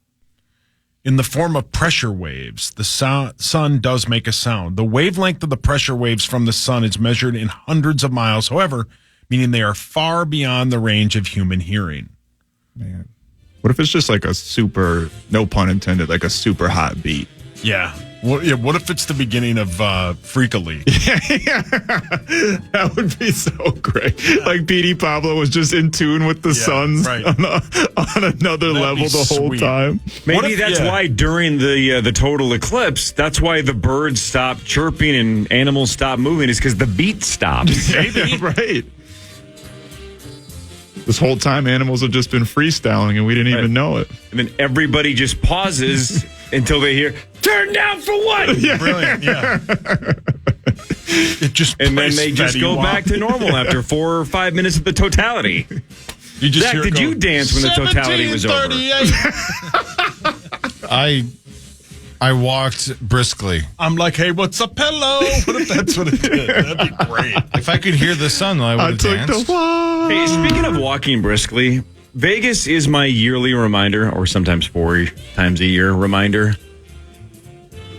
In the form of pressure waves, the sun does make a sound. The wavelength of the pressure waves from the sun is measured in hundreds of miles, however, meaning they are far beyond the range of human hearing. Man. What if it's just like a super, no pun intended, like a super hot beat? Yeah. What if it's the beginning of Freakily? Yeah. That would be so great. Like Petey Pablo was just in tune with the Suns right. on another level the whole sweet. time. Maybe that's why during the total eclipse, that's why the birds stop chirping and animals stop moving, is because the beat stops. Maybe. Right. This whole time, animals have just been freestyling, and we didn't even know it. And then everybody just pauses until they hear, turn down for what? Yeah. Brilliant, yeah. It just and then they just go back to normal after 4 or 5 minutes of the totality. You just Zach, did you dance when the totality was over? I walked briskly. I'm like, hey, what's up, hello? What if that's what it did? That'd be great. If I could hear the sun, I would have danced. Hey, speaking of walking briskly, Vegas is my yearly reminder, or sometimes 4 times a year reminder.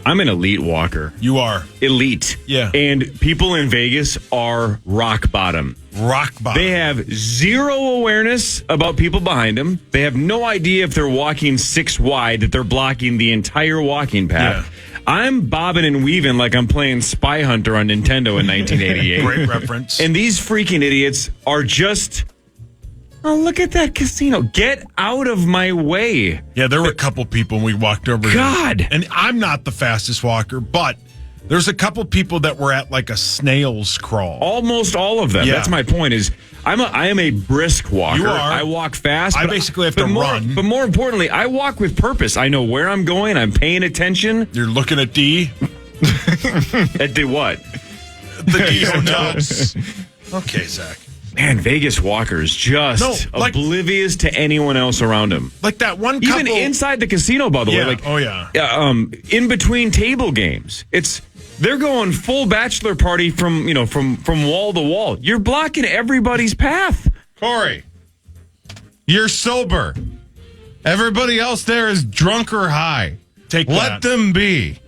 I'm an elite walker. You are. Elite. Yeah. And people in Vegas are rock bottom. Rock bottom. They have zero awareness about people behind them. They have no idea if they're walking 6 wide, that they're blocking the entire walking path. Yeah. I'm bobbing and weaving like I'm playing Spy Hunter on Nintendo in 1988. Great reference. And these freaking idiots are just, oh, look at that casino. Get out of my way. Yeah, there were a couple people when we walked over. God. There. And I'm not the fastest walker, but there's a couple people that were at like a snail's crawl. Almost all of them. Yeah. That's my point is I am a brisk walker. You are. I walk fast. I basically have to run. But more importantly, I walk with purpose. I know where I'm going. I'm paying attention. You're looking at D? At the what? The D hotels. Okay, Zach. Man, Vegas walkers just oblivious to anyone else around them. Like that one couple. Even inside the casino, by the way. Like, oh, yeah. In between table games. They're going full bachelor party from wall to wall. You're blocking everybody's path. Corey, you're sober. Everybody else there is drunk or high. Let them be.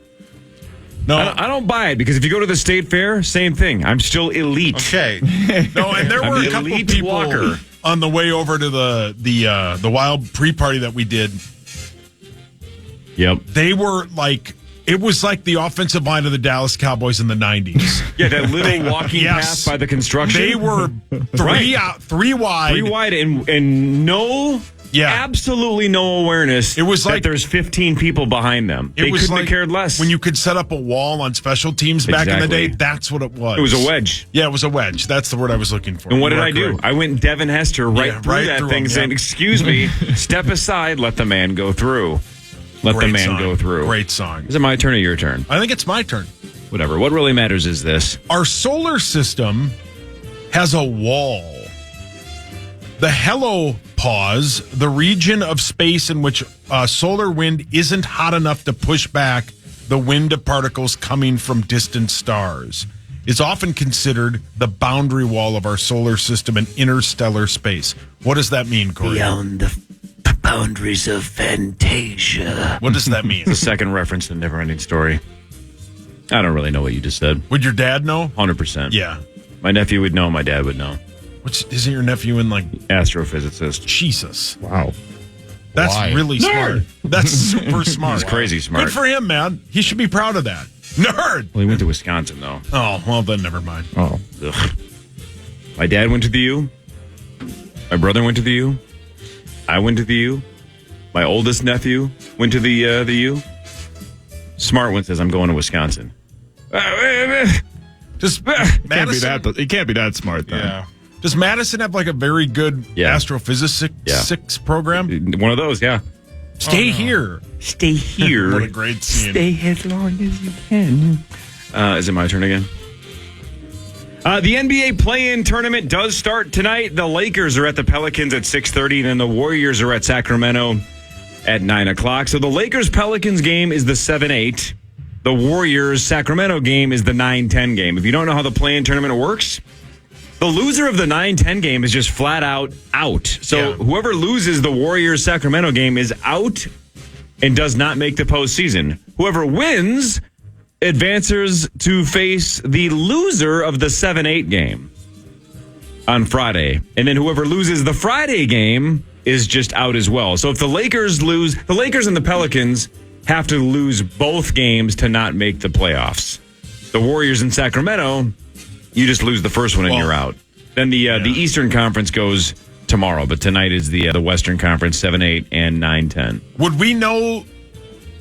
No, I don't buy it, because if you go to the state fair, same thing. I'm still elite. Okay. No, and there were a couple people walker on the way over to the wild pre-party that we did. Yep. They were like, it was like the offensive line of the Dallas Cowboys in the 90s. Yeah, that little walking path by the construction. They were three wide. 3 wide and no... Yeah, absolutely no awareness. It was that like there's 15 people behind them. They couldn't have cared less. When you could set up a wall on special teams back in the day, that's what it was. It was a wedge. Yeah, it was a wedge. That's the word I was looking for. And what did I do? I went Devin Hester through that thing, him, saying, "Excuse me, step aside, let the man go through. Let the man go through." Great song. Is it my turn or your turn? I think it's my turn. Whatever. What really matters is this: our solar system has a wall. The helopause, the region of space in which solar wind isn't hot enough to push back the wind of particles coming from distant stars, is often considered the boundary wall of our solar system and interstellar space. What does that mean, Corey? Beyond the boundaries of Fantasia. What does that mean? The second reference to Neverending Story. I don't really know what you just said. Would your dad know? 100%. Yeah. My nephew would know. My dad would know. Isn't your nephew in like astrophysicist? Jesus. Wow. That's really smart. That's super smart. He's crazy smart. Good for him, man. He should be proud of that. Nerd. Well, he went to Wisconsin, though. Oh, well, then never mind. Oh. Ugh. My dad went to the U. My brother went to the U. I went to the U. My oldest nephew went to the U. Smart one says, I'm going to Wisconsin. Just Madison. It can't be that smart, then. Yeah. Does Madison have like a very good astrophysics program? One of those, yeah. Stay here. Stay here. What a great scene. Stay as long as you can. Is it my turn again? The NBA play-in tournament does start tonight. The Lakers are at the Pelicans at 6:30, and then the Warriors are at Sacramento at 9 o'clock. So the Lakers-Pelicans game is the 7-8. The Warriors-Sacramento game is the 9-10 game. If you don't know how the play-in tournament works, the loser of the 9-10 game is just flat out. So whoever loses the Warriors-Sacramento game is out and does not make the postseason. Whoever wins advances to face the loser of the 7-8 game on Friday. And then whoever loses the Friday game is just out as well. So if the Lakers lose, the Lakers and the Pelicans have to lose both games to not make the playoffs. The Warriors in Sacramento, you just lose the first one and you're out. Then the Eastern Conference goes tomorrow, but tonight is the Western Conference 7-8 and 9-10. Would we know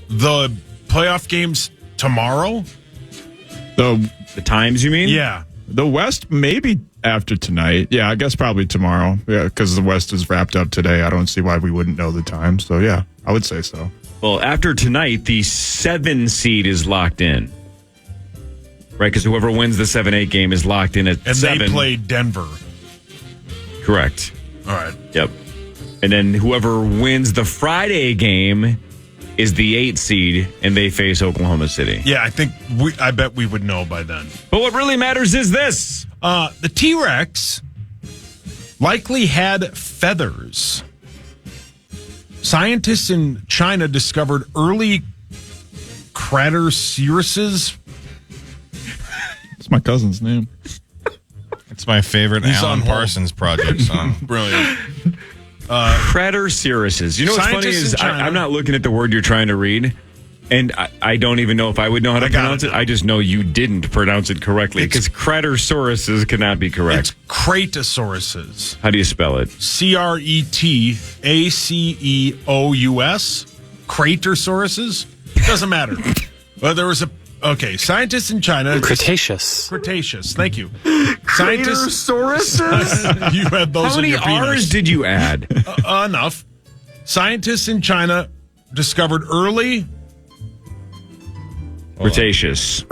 the playoff games tomorrow? The times, you mean? Yeah. The West, maybe after tonight. Yeah, I guess probably tomorrow. Yeah, because the West is wrapped up today. I don't see why we wouldn't know the time. So, yeah, I would say so. Well, after tonight, the 7 seed is locked in. Right, because whoever wins the 7-8 game is locked in at 7. And they play Denver. Correct. All right. Yep. And then whoever wins the Friday game is the 8 seed, and they face Oklahoma City. Yeah, I bet we would know by then. But what really matters is this. The T-Rex likely had feathers. Scientists in China discovered early Crataceruses. It's my cousin's name. It's my favorite Alan Parsons Project song. Brilliant. Crataceruses. You know what's funny is I'm not looking at the word you're trying to read, and I don't even know if I would know how to pronounce it. I just know you didn't pronounce it correctly because Cratarsauruses cannot be correct. It's Cratosauruses. How do you spell it? Cretaceous. Cratarsauruses? Doesn't matter. Well, there was scientists in China. Cretaceous. Thank you. Cratarsauruses? You had those. How many in your R's did you add? Enough. Scientists in China discovered early Cretaceous.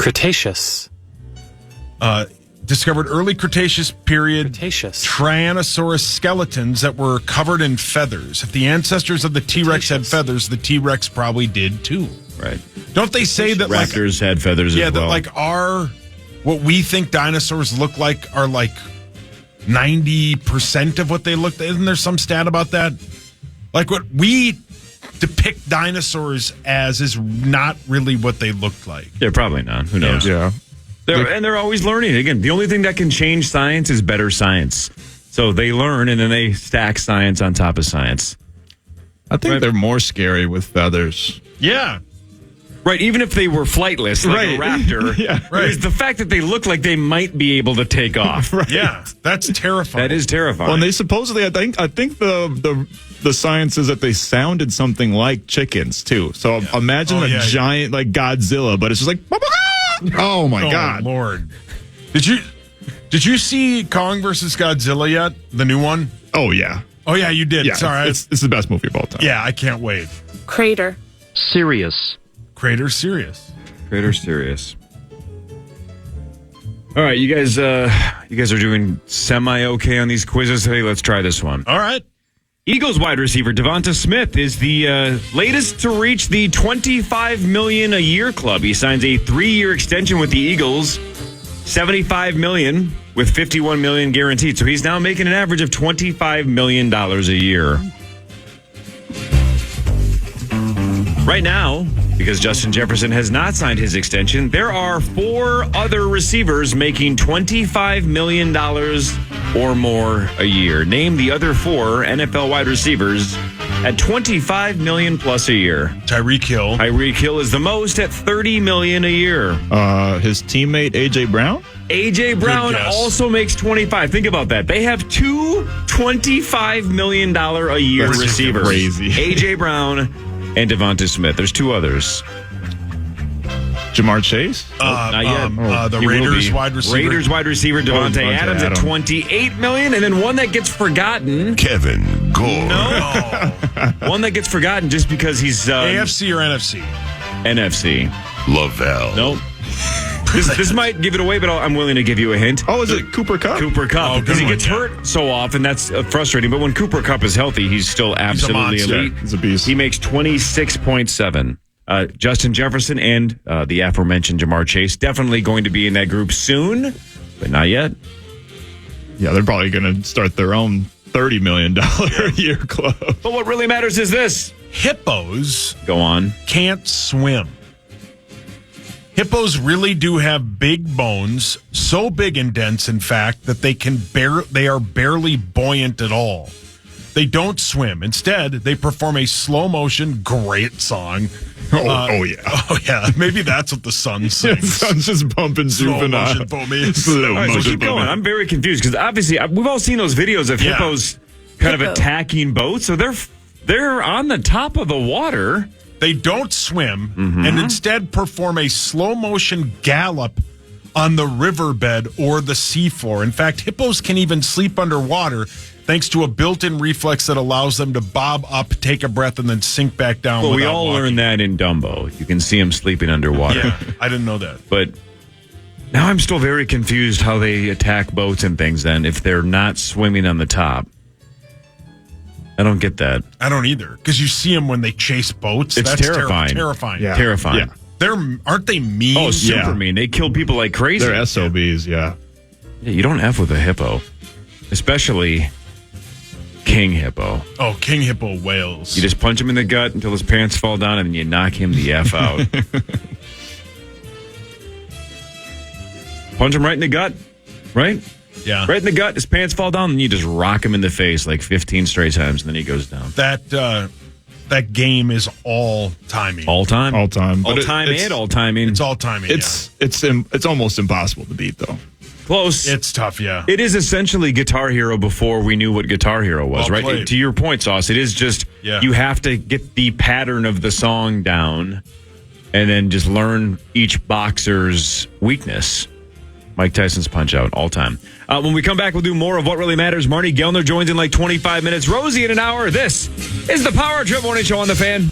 Discovered early Cretaceous period Cretaceous. Tyrannosaurus skeletons that were covered in feathers. If the ancestors of the T-Rex had feathers, the T-Rex probably did too. Right. Don't they say that raptors had feathers as well? Yeah, that what we think dinosaurs look like are like 90% of what they look. Isn't there some stat about that? Like what we depict dinosaurs as is not really what they looked like. Yeah, probably not. Who knows? Yeah. They're always learning. Again, the only thing that can change science is better science. So they learn and then they stack science on top of science. I think they're more scary with feathers. Yeah. Right, even if they were flightless, like a raptor. Yeah, right. It's the fact that they look like they might be able to take off. Right. Yeah, that's terrifying. That is terrifying. Well, and they supposedly, I think the science is that they sounded something like chickens too. So imagine a giant like Godzilla, but it's just like, oh my God, Lord! Did you see Kong versus Godzilla yet? The new one? Oh yeah, you did. Yeah, Sorry, it's the best movie of all time. Yeah, I can't wait. Crater. Serious. Crater serious. All right, you guys are doing semi-okay on these quizzes today. Let's try this one. All right. Eagles wide receiver Devonta Smith is the latest to reach the $25 million a year club. He signs a 3-year extension with the Eagles, $75 million with $51 million guaranteed. So he's now making an average of $25 million a year. Right now, because Justin Jefferson has not signed his extension, there are 4 other receivers making $25 million or more a year. Name the other 4 NFL wide receivers at $25 million plus a year. Tyreek Hill. Tyreek Hill is the most at $30 million a year. His teammate, A.J. Brown? A.J. Brown also makes 25. Think about that. They have 2 $25 million a year That's receivers. crazy. A.J. Brown and Devonta Smith. There's 2 others. Jamar Chase? Not yet. The He will Raiders be. wide receiver. Raiders wide receiver Devontae Adams at $28 million. And then one that gets forgotten. Kevin Gore. No. One that gets forgotten just because he's... AFC or NFC? NFC. Lavelle. Nope. This might give it away, but I'm willing to give you a hint. Oh, is it Cooper Kupp? Cooper Kupp. Because he gets hurt so often, that's frustrating. But when Cooper Kupp is healthy, he's still absolutely elite. He's a beast. He makes 26.7. Justin Jefferson and the aforementioned Jamar Chase definitely going to be in that group soon, but not yet. Yeah, they're probably going to start their own $30 million a year club. But what really matters is this. Hippos Go on. can't swim. Hippos really do have big bones, so big and dense, in fact, that they are barely buoyant at all. They don't swim. Instead, they perform a slow motion, great song. Oh, yeah. Oh, yeah. Maybe that's what the sun sings. The sun's just bumping Slow juvenile. motion for me. Slow All right, so motion keep for going. me. I'm very confused because obviously we've all seen those videos of hippos kind of attacking boats. So they're on the top of the water. They don't swim and instead perform a slow motion gallop on the riverbed or the seafloor. In fact, hippos can even sleep underwater thanks to a built-in reflex that allows them to bob up, take a breath, and then sink back down. Well, we without all walking. learned that in Dumbo. You can see him sleeping underwater. Yeah, I didn't know that. But now I'm still very confused how they attack boats and things then if they're not swimming on the top. I don't get that. I don't either, because you see them when they chase boats. It's That's terrifying. Terrifying. Yeah. Terrifying. Yeah. Aren't they mean? Oh, super Yeah. mean. They kill people like crazy. They're SOBs, yeah. Yeah, you don't F with a hippo, especially king hippo. Oh, king hippo whales. You just punch him in the gut until his pants fall down and then you knock him the F out. Punch him right in the gut, right? Yeah. Right in the gut, his pants fall down, and you just rock him in the face like 15 straight times, and then he goes down. That game is all timing. All time? All time. All But time it's- and all timing. It's all timing. It's almost impossible to beat, though. Close. It's tough, yeah. It is essentially Guitar Hero before we knew what Guitar Hero was, Well right? played. To your point, Sauce, it is just you have to get the pattern of the song down and then just learn each boxer's weakness. Mike Tyson's Punch-Out, all time. When we come back, we'll do more of What Really Matters. Marty Gellner joins in like 25 minutes. Rosie in an hour. This is the Power Trip Morning Show on The Fan.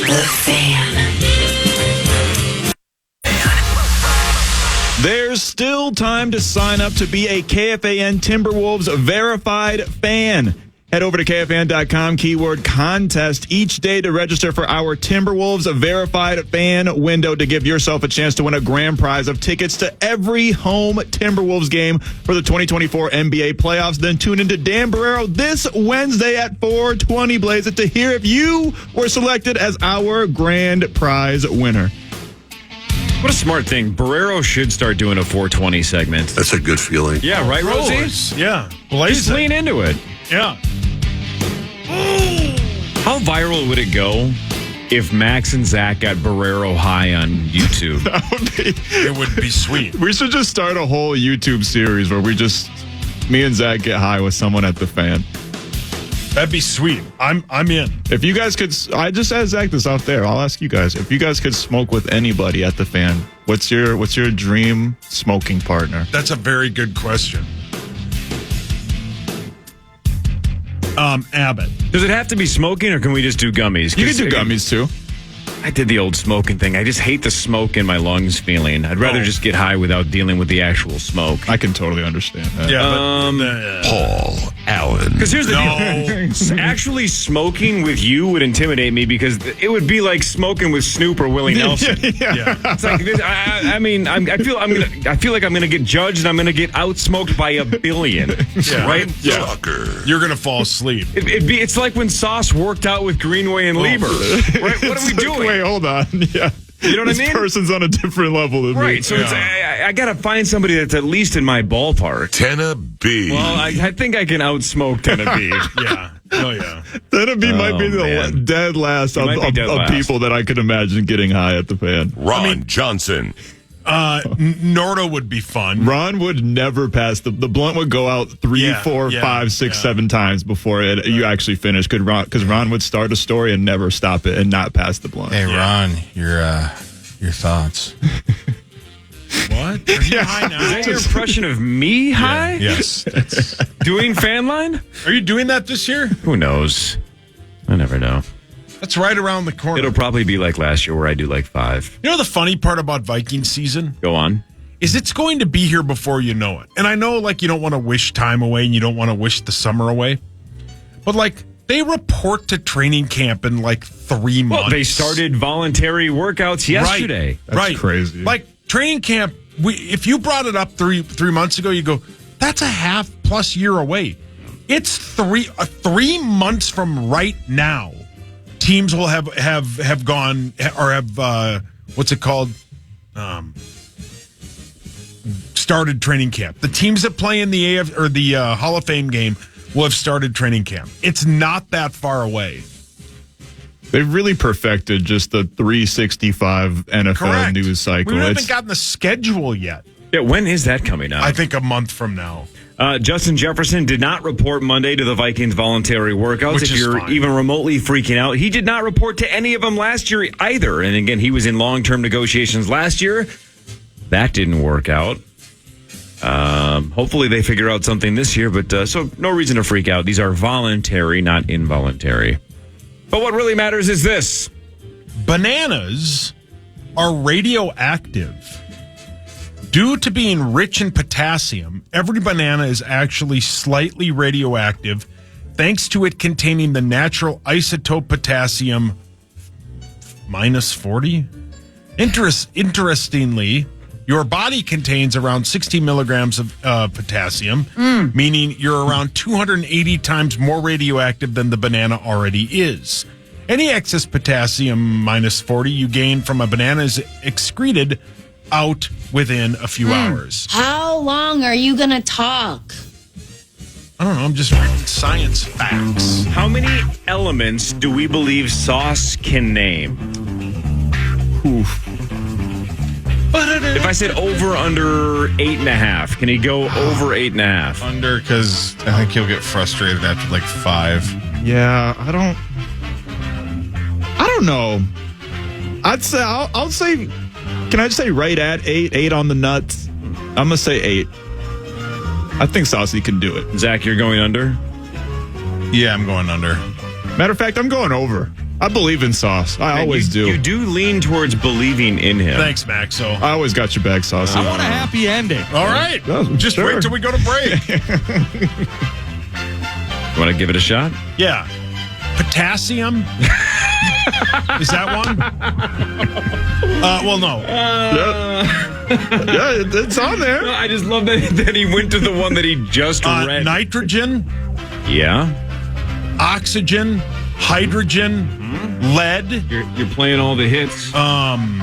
The Fan. There's still time to sign up to be a KFAN Timberwolves verified fan. Head over to KFAN.com, keyword contest each day to register for our Timberwolves verified fan window to give yourself a chance to win a grand prize of tickets to every home Timberwolves game for the 2024 NBA playoffs. Then tune into Dan Barrero this Wednesday at 4:20 Blaze It to hear if you were selected as our grand prize winner. What a smart thing. Barrero should start doing a 420 segment. That's a good feeling. Yeah, right, Rosie? Rollers. Yeah. Blaze Just it. lean into it. Yeah. How viral would it go if Max and Zach got Barrero high on YouTube? It would be sweet. We should just start a whole YouTube series where me and Zach get high with someone at the Fan. That'd be sweet. I'm in. If you guys could, I just asked Zach this out there. I'll ask you guys. If you guys could smoke with anybody at the Fan, what's your dream smoking partner? That's a very good question. Abbott. Does it have to be smoking, or can we just do gummies? You can do gummies too. I did the old smoking thing. I just hate the smoke in my lungs feeling. I'd rather just get high without dealing with the actual smoke. I can totally understand that. Yeah, Paul Allen. Because here's the deal. Actually smoking with you would intimidate me because it would be like smoking with Snoop or Willie Nelson. It's like this, I feel like I'm gonna get judged and I'm gonna get outsmoked by a billion. Right? Sucker. You're gonna fall asleep. It's like when Sauce worked out with Greenway and Lieber. Right? What are we doing? Wait, hold on. Yeah. You know what I mean? This person's on a different level than me. Right. So it's, I got to find somebody that's at least in my ballpark. Tenna B. Well, I think I can outsmoke Tenna B. Yeah. Oh, yeah. Tenna B might be the dead last of people that I could imagine getting high at the fan. Ron Johnson. Nordo would be fun. Ron would never pass the blunt would go out 3, 4, 5, 6, 7 times before you actually finish. Because Ron would start a story and never stop it and not pass the blunt. Hey, Ron, your thoughts? What? Are you high now? Is that your impression of me high? Yes. Doing fan line? Are you doing that this year? Who knows? I never know. That's right around the corner. It'll probably be like last year where I do like 5. You know the funny part about Viking season? Go on. Is it's going to be here before you know it. And I know, like, you don't want to wish time away and you don't want to wish the summer away. But, like, they report to training camp in, like, 3 months. Well, they started voluntary workouts yesterday. That's crazy. Like, training camp, if you brought it up 3 months ago, you go, that's a half-plus year away. It's 3 months from right now. Teams will have gone or have what's it called? Started training camp. The teams that play in the AF or the Hall of Fame game will have started training camp. It's not that far away. They've really perfected just the 365 NFL news cycle. We haven't gotten the schedule yet. Yeah, when is that coming out? I think a month from now. Justin Jefferson did not report Monday to the Vikings voluntary workouts. Which if is you're fine. even remotely freaking out, he did not report to any of them last year either. And again, he was in long-term negotiations last year. That didn't work out. Hopefully they figure out something this year, but so no reason to freak out. These are voluntary, not involuntary. But what really matters is this. Bananas are radioactive. Due to being rich in potassium, every banana is actually slightly radioactive thanks to it containing the natural isotope potassium -40. Interestingly, your body contains around 60 milligrams of potassium, meaning you're around 280 times more radioactive than the banana already is. Any excess potassium -40 you gain from a banana is excreted out within a few hours. How long are you going to talk? I don't know. I'm just reading science facts. How many elements do we believe Sauce can name? If I said over under 8.5, can he go over 8.5? Under, because I think he'll get frustrated after like 5. Yeah, I don't know. I'd say I'll say. Can I just say right at 8? 8 on the nuts. I'm gonna say 8. I think Saucy can do it. Zach, you're going under? Yeah, I'm going under. Matter of fact, I'm going over. I believe in Sauce. I always do. You do lean towards believing in him. Thanks, Maxo. I always got your back, Saucy. I want a happy ending. All right. Just Sure. wait till we go to break. You want to give it a shot? Yeah. Potassium. Is that one? Well, no. Yeah, it's on there. I just love that he went to the one that he just read. Nitrogen, Yeah. oxygen, hydrogen, lead. You're playing all the hits. Come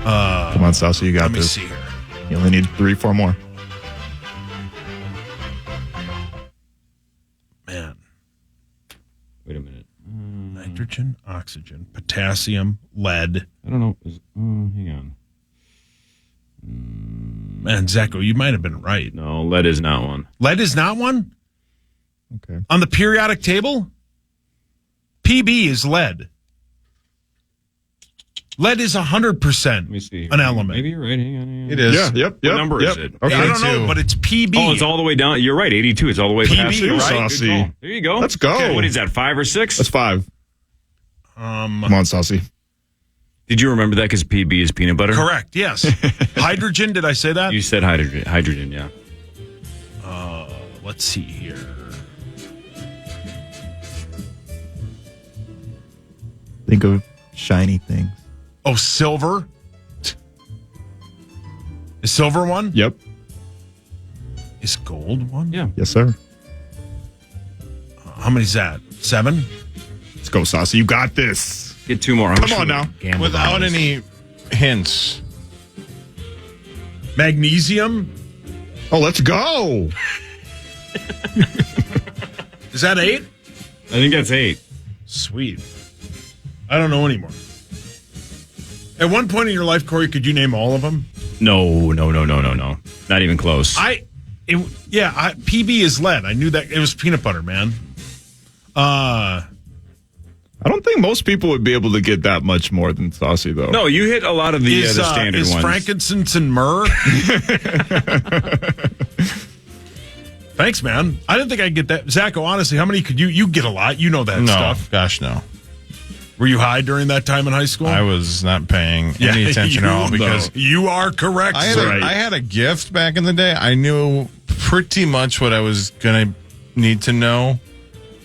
on, Saucy, you got Let me this. see here. You only need 3, 4 more. Man. Wait a minute. Nitrogen, oxygen, potassium, lead. I don't know. Hang on. Man, Zacho, you might have been right. No, lead is not one. Lead is not one? Okay. On the periodic table? PB is lead. Lead is 100% Let me see. an element. Maybe you're right. Hang on. It is. Yeah, yep. What number is it? Okay. I don't know, 82. but it's PB. Oh, it's all the way down. You're right. 82. It's all the way PB, past you. right? Saucy. Good call. There you go. Let's go. Okay, what is that, 5 or 6? That's 5. Come on, Saucy. Did you remember that because PB is peanut butter? Correct, yes. Hydrogen, did I say that? You said hydrogen. Hydrogen, yeah. Let's see here. Think of shiny things. Oh, silver. Is silver one? Yep. Is gold one? Yeah. Yes, sir. How many's that? 7? Let's go, Saucy. You got this. Get 2 more. Come on now. Without any hints. Magnesium? Oh, let's go. Is that 8? I think that's 8. Sweet. I don't know anymore. At one point in your life, Corey, could you name all of them? No. Not even close. PB is lead. I knew that. It was peanut butter, man. I don't think most people would be able to get that much more than Saucy, though. No, you hit a lot of the standard is ones. Frankincense and myrrh? Thanks, man. I didn't think I'd get that. Zacho, honestly, how many could you get a lot? You know that stuff. Gosh, no. Were you high during that time in high school? I was not paying any attention at all because you are correct. I had a gift back in the day. I knew pretty much what I was going to need to know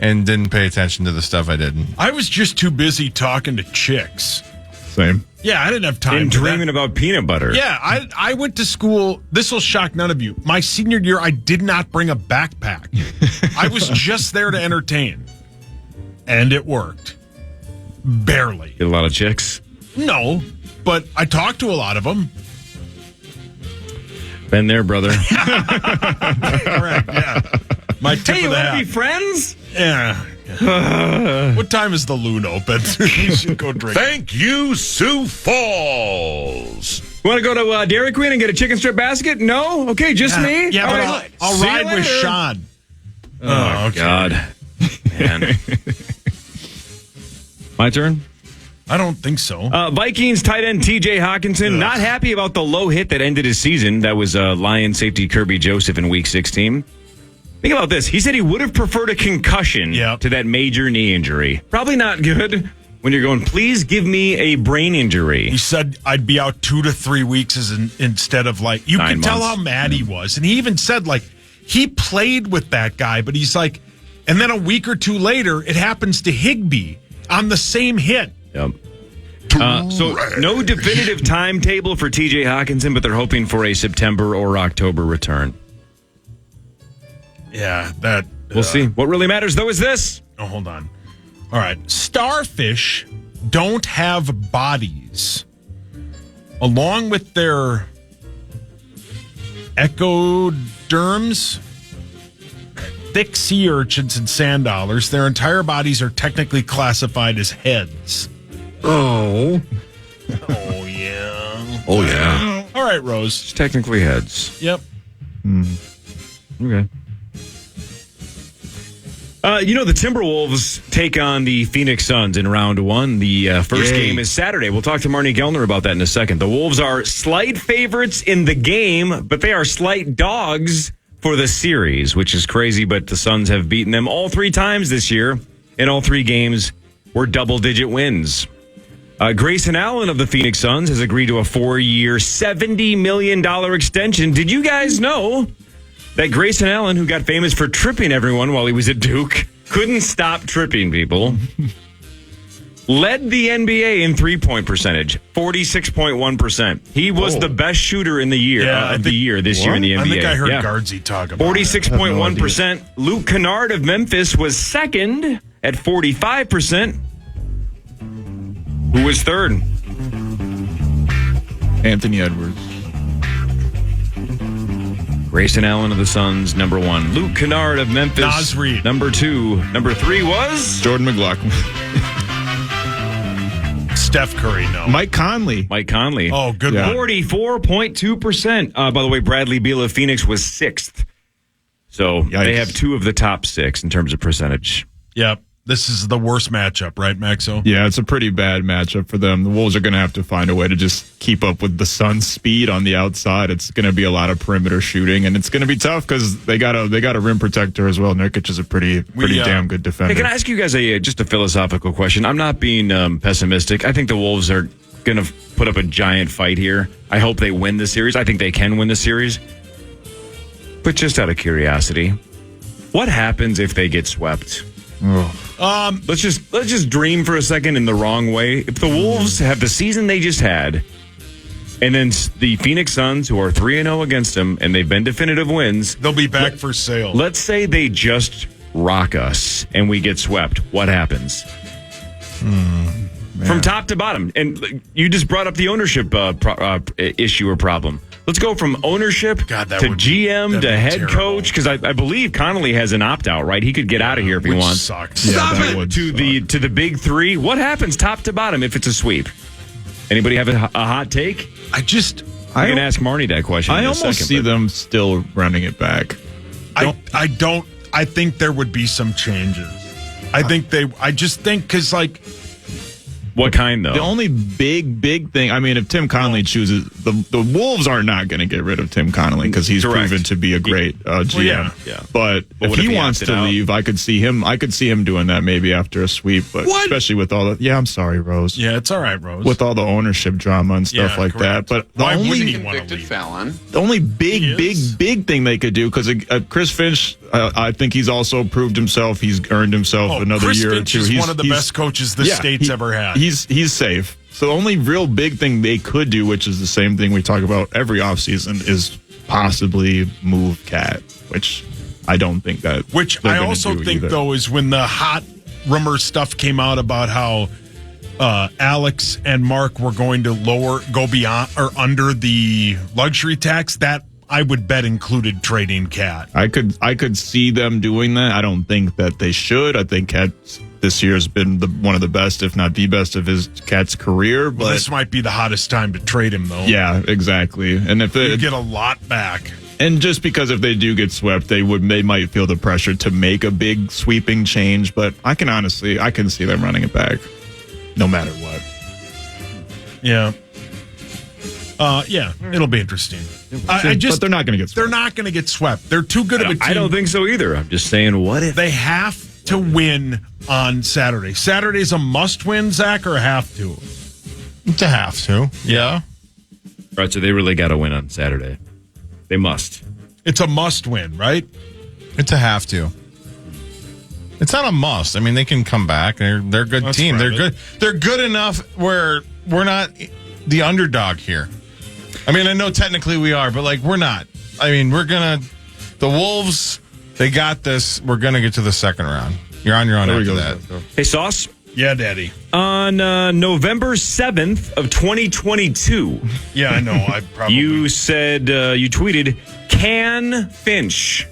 and didn't pay attention to the stuff I didn't. I was just too busy talking to chicks. Same. Yeah, I didn't have time. And dreaming about peanut butter. Yeah, I went to school. This will shock none of you. My senior year, I did not bring a backpack. I was just there to entertain. And it worked. Barely. Get a lot of chicks. No, but I talked to a lot of them. Been there, brother. Correct, yeah. My tip Hey, you of the want to hat. be friends? Yeah. What time is the loon open? You should go drink. Thank you, Sioux Falls. You want to go to Dairy Queen and get a chicken strip basket? No? Okay, just me? Yeah, All but right. I'll See you ride with later. Sean. Oh, okay. God. Man. My turn? I don't think so. Vikings tight end TJ Hawkinson, not happy about the low hit that ended his season. That was Lion safety Kirby Joseph in Week 16. Think about this. He said he would have preferred a concussion to that major knee injury. Probably not good when you're going, please give me a brain injury. He said I'd be out 2 to 3 weeks instead of like, you 9 can tell months. how mad he was. And he even said like, he played with that guy, but he's like, and then a week or 2 later, it happens to Higbee on the same hit. Yep. So no definitive timetable for TJ Hawkinson, but they're hoping for a September or October return. Yeah, that... We'll see. What really matters, though, is this. Oh, hold on. All right. Starfish don't have bodies. Along with their ectoderms, thick sea urchins and sand dollars, their entire bodies are technically classified as heads. Oh. Oh, yeah. Oh, yeah. All right, Rose. It's technically heads. Yep. Okay. The Timberwolves take on the Phoenix Suns in round 1. The first game is Saturday. We'll talk to Marnie Gellner about that in a second. The Wolves are slight favorites in the game, but they are slight dogs for the series, which is crazy, but the Suns have beaten them all 3 times this year, and all 3 games were double-digit wins. Grayson Allen of the Phoenix Suns has agreed to a 4-year, $70 million extension. Did you guys know that Grayson Allen, who got famous for tripping everyone while he was at Duke, couldn't stop tripping people, led the NBA in three-point percentage, 46.1%. He was the best shooter in the year this year in the NBA. I think I heard Guardsy talk about 46.1%. Luke Kennard of Memphis was second at 45%. Who was third? Anthony Edwards. Grayson Allen of the Suns, number 1. Luke Kennard of Memphis, Naz Reid. number 2. Number 3 was Jordan McLaughlin. Steph Curry, no. Mike Conley. Oh, good one. 44.2%. By the way, Bradley Beal of Phoenix was 6th. So they have 2 of the top 6 in terms of percentage. Yep. This is the worst matchup, right, Maxo? Yeah, it's a pretty bad matchup for them. The Wolves are going to have to find a way to just keep up with the Suns' speed on the outside. It's going to be a lot of perimeter shooting, and it's going to be tough because they got a rim protector as well. Nurkic is a pretty damn good defender. Hey, can I ask you guys just a philosophical question? I'm not being pessimistic. I think the Wolves are going to put up a giant fight here. I hope they win the series. I think they can win the series. But just out of curiosity, What happens if they get swept? Let's just dream for a second in the wrong way. If the Wolves have the season they just had, and then the Phoenix Suns, who are 3-0 against them, and they've been definitive wins, they'll be back for sale. Let's say they just rock us and we get swept. What happens? From top to bottom. And you just brought up the ownership issue or problem. Let's go from ownership to GM to head coach, because I believe Connolly has an opt-out, right? He could get out of here if he wants. Sucks. Stop it! To the big three. What happens top to bottom if it's a sweep? Anybody have a hot take? I can ask Marnie that question. I almost see them still running it back. I think there would be some changes. I just think because what kind, though? The only big thing, I mean, if Tim Connolly chooses, the Wolves are not going to get rid of Tim Connolly because he's proven to be a great GM. Yeah. But if he wants to leave, I could see him doing that maybe after a sweep, but especially with all the, I'm sorry, Rose. Yeah, it's all right, Rose. With all the ownership drama and stuff like that. But why wouldn't he want to leave? Felon. The only big thing they could do, because Chris Finch, I think he's also proved himself. He's earned himself another Chris year Finch or two. He's one of the best coaches the state's ever had. He's safe. So the only real big thing they could do, which is the same thing we talk about every offseason, is possibly move Cat, which I don't think that. Which I also think, though, is when the hot rumor stuff came out about how Alex and Mark were going to go beyond or under the luxury tax, that I would bet included trading Cat. I could see them doing that. I don't think that they should. I think Cat this year has been one of the best, if not the best, of his Cat's career. But this might be the hottest time to trade him, though. Yeah, exactly. And if you get a lot back, and just because if they do get swept, they might feel the pressure to make a big sweeping change. But I can see them running it back, no matter what. Yeah. It'll be interesting. But they're not going to get swept. They're not going to get swept. They're too good of a team. I don't think so either. I'm just saying, what if? They have to win on Saturday. Saturday's a must-win, Zach, or a have to? It's a have to. Yeah. Right, so they really got to win on Saturday. They must. It's a must-win, right? It's a have to. It's not a must. I mean, they can come back. They're a good team. They're good. They're good enough where we're not the underdog here. I mean, I know technically we are, but we're not. I mean, the Wolves, they got this. We're gonna get to the second round. You're on your own after that. Hey, Sauce. Yeah, Daddy. On November 7th of 2022. Yeah, I know. I probably. You said you tweeted Can Finch.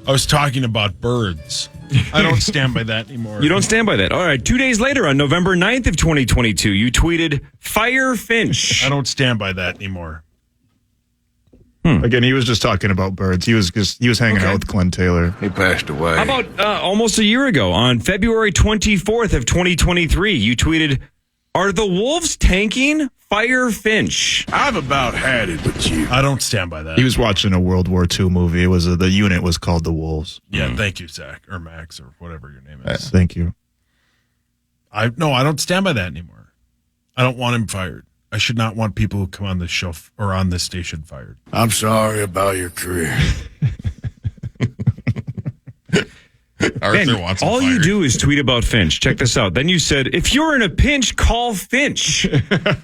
I was talking about birds. I don't stand by that anymore. You don't stand by that. All right. 2 days later, on November 9th of 2022, you tweeted Fire Finch. I don't stand by that anymore. Again, he was just talking about birds. He was hanging out with Glenn Taylor. He passed away. How about almost a year ago, on February 24th of 2023, you tweeted, "Are the Wolves tanking? Fire Finch." I've about had it with you. I don't stand by that. He was watching a World War II movie. It was the unit was called the Wolves. Yeah, thank you, Zach, or Max, or whatever your name is. Thank you. I don't stand by that anymore. I don't want him fired. I should not want people who come on this show or on this station fired. I'm sorry about your career. Arthur wants him all fired. you do is tweet about Finch. Check this out. Then you said, "If you're in a pinch, call Finch."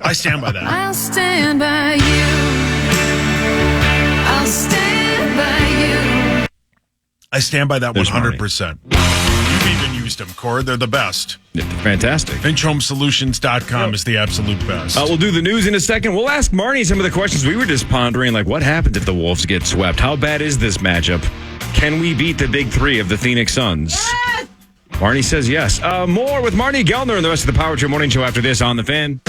I stand by that. I'll stand by you. I'll stand by you. I stand by that 100%. You've even used them, Cord. They're the best. Fantastic. FinchHomeSolutions.com is the absolute best. We'll do the news in a second. We'll ask Marnie some of the questions we were just pondering, like what happens if the Wolves get swept? How bad is this matchup? Can we beat the big three of the Phoenix Suns? Yes! Marnie says yes. More with Marnie Gellner and the rest of the Power Trip Morning Show after this on The Fan.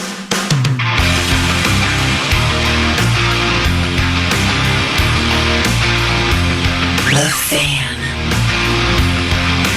The Fan.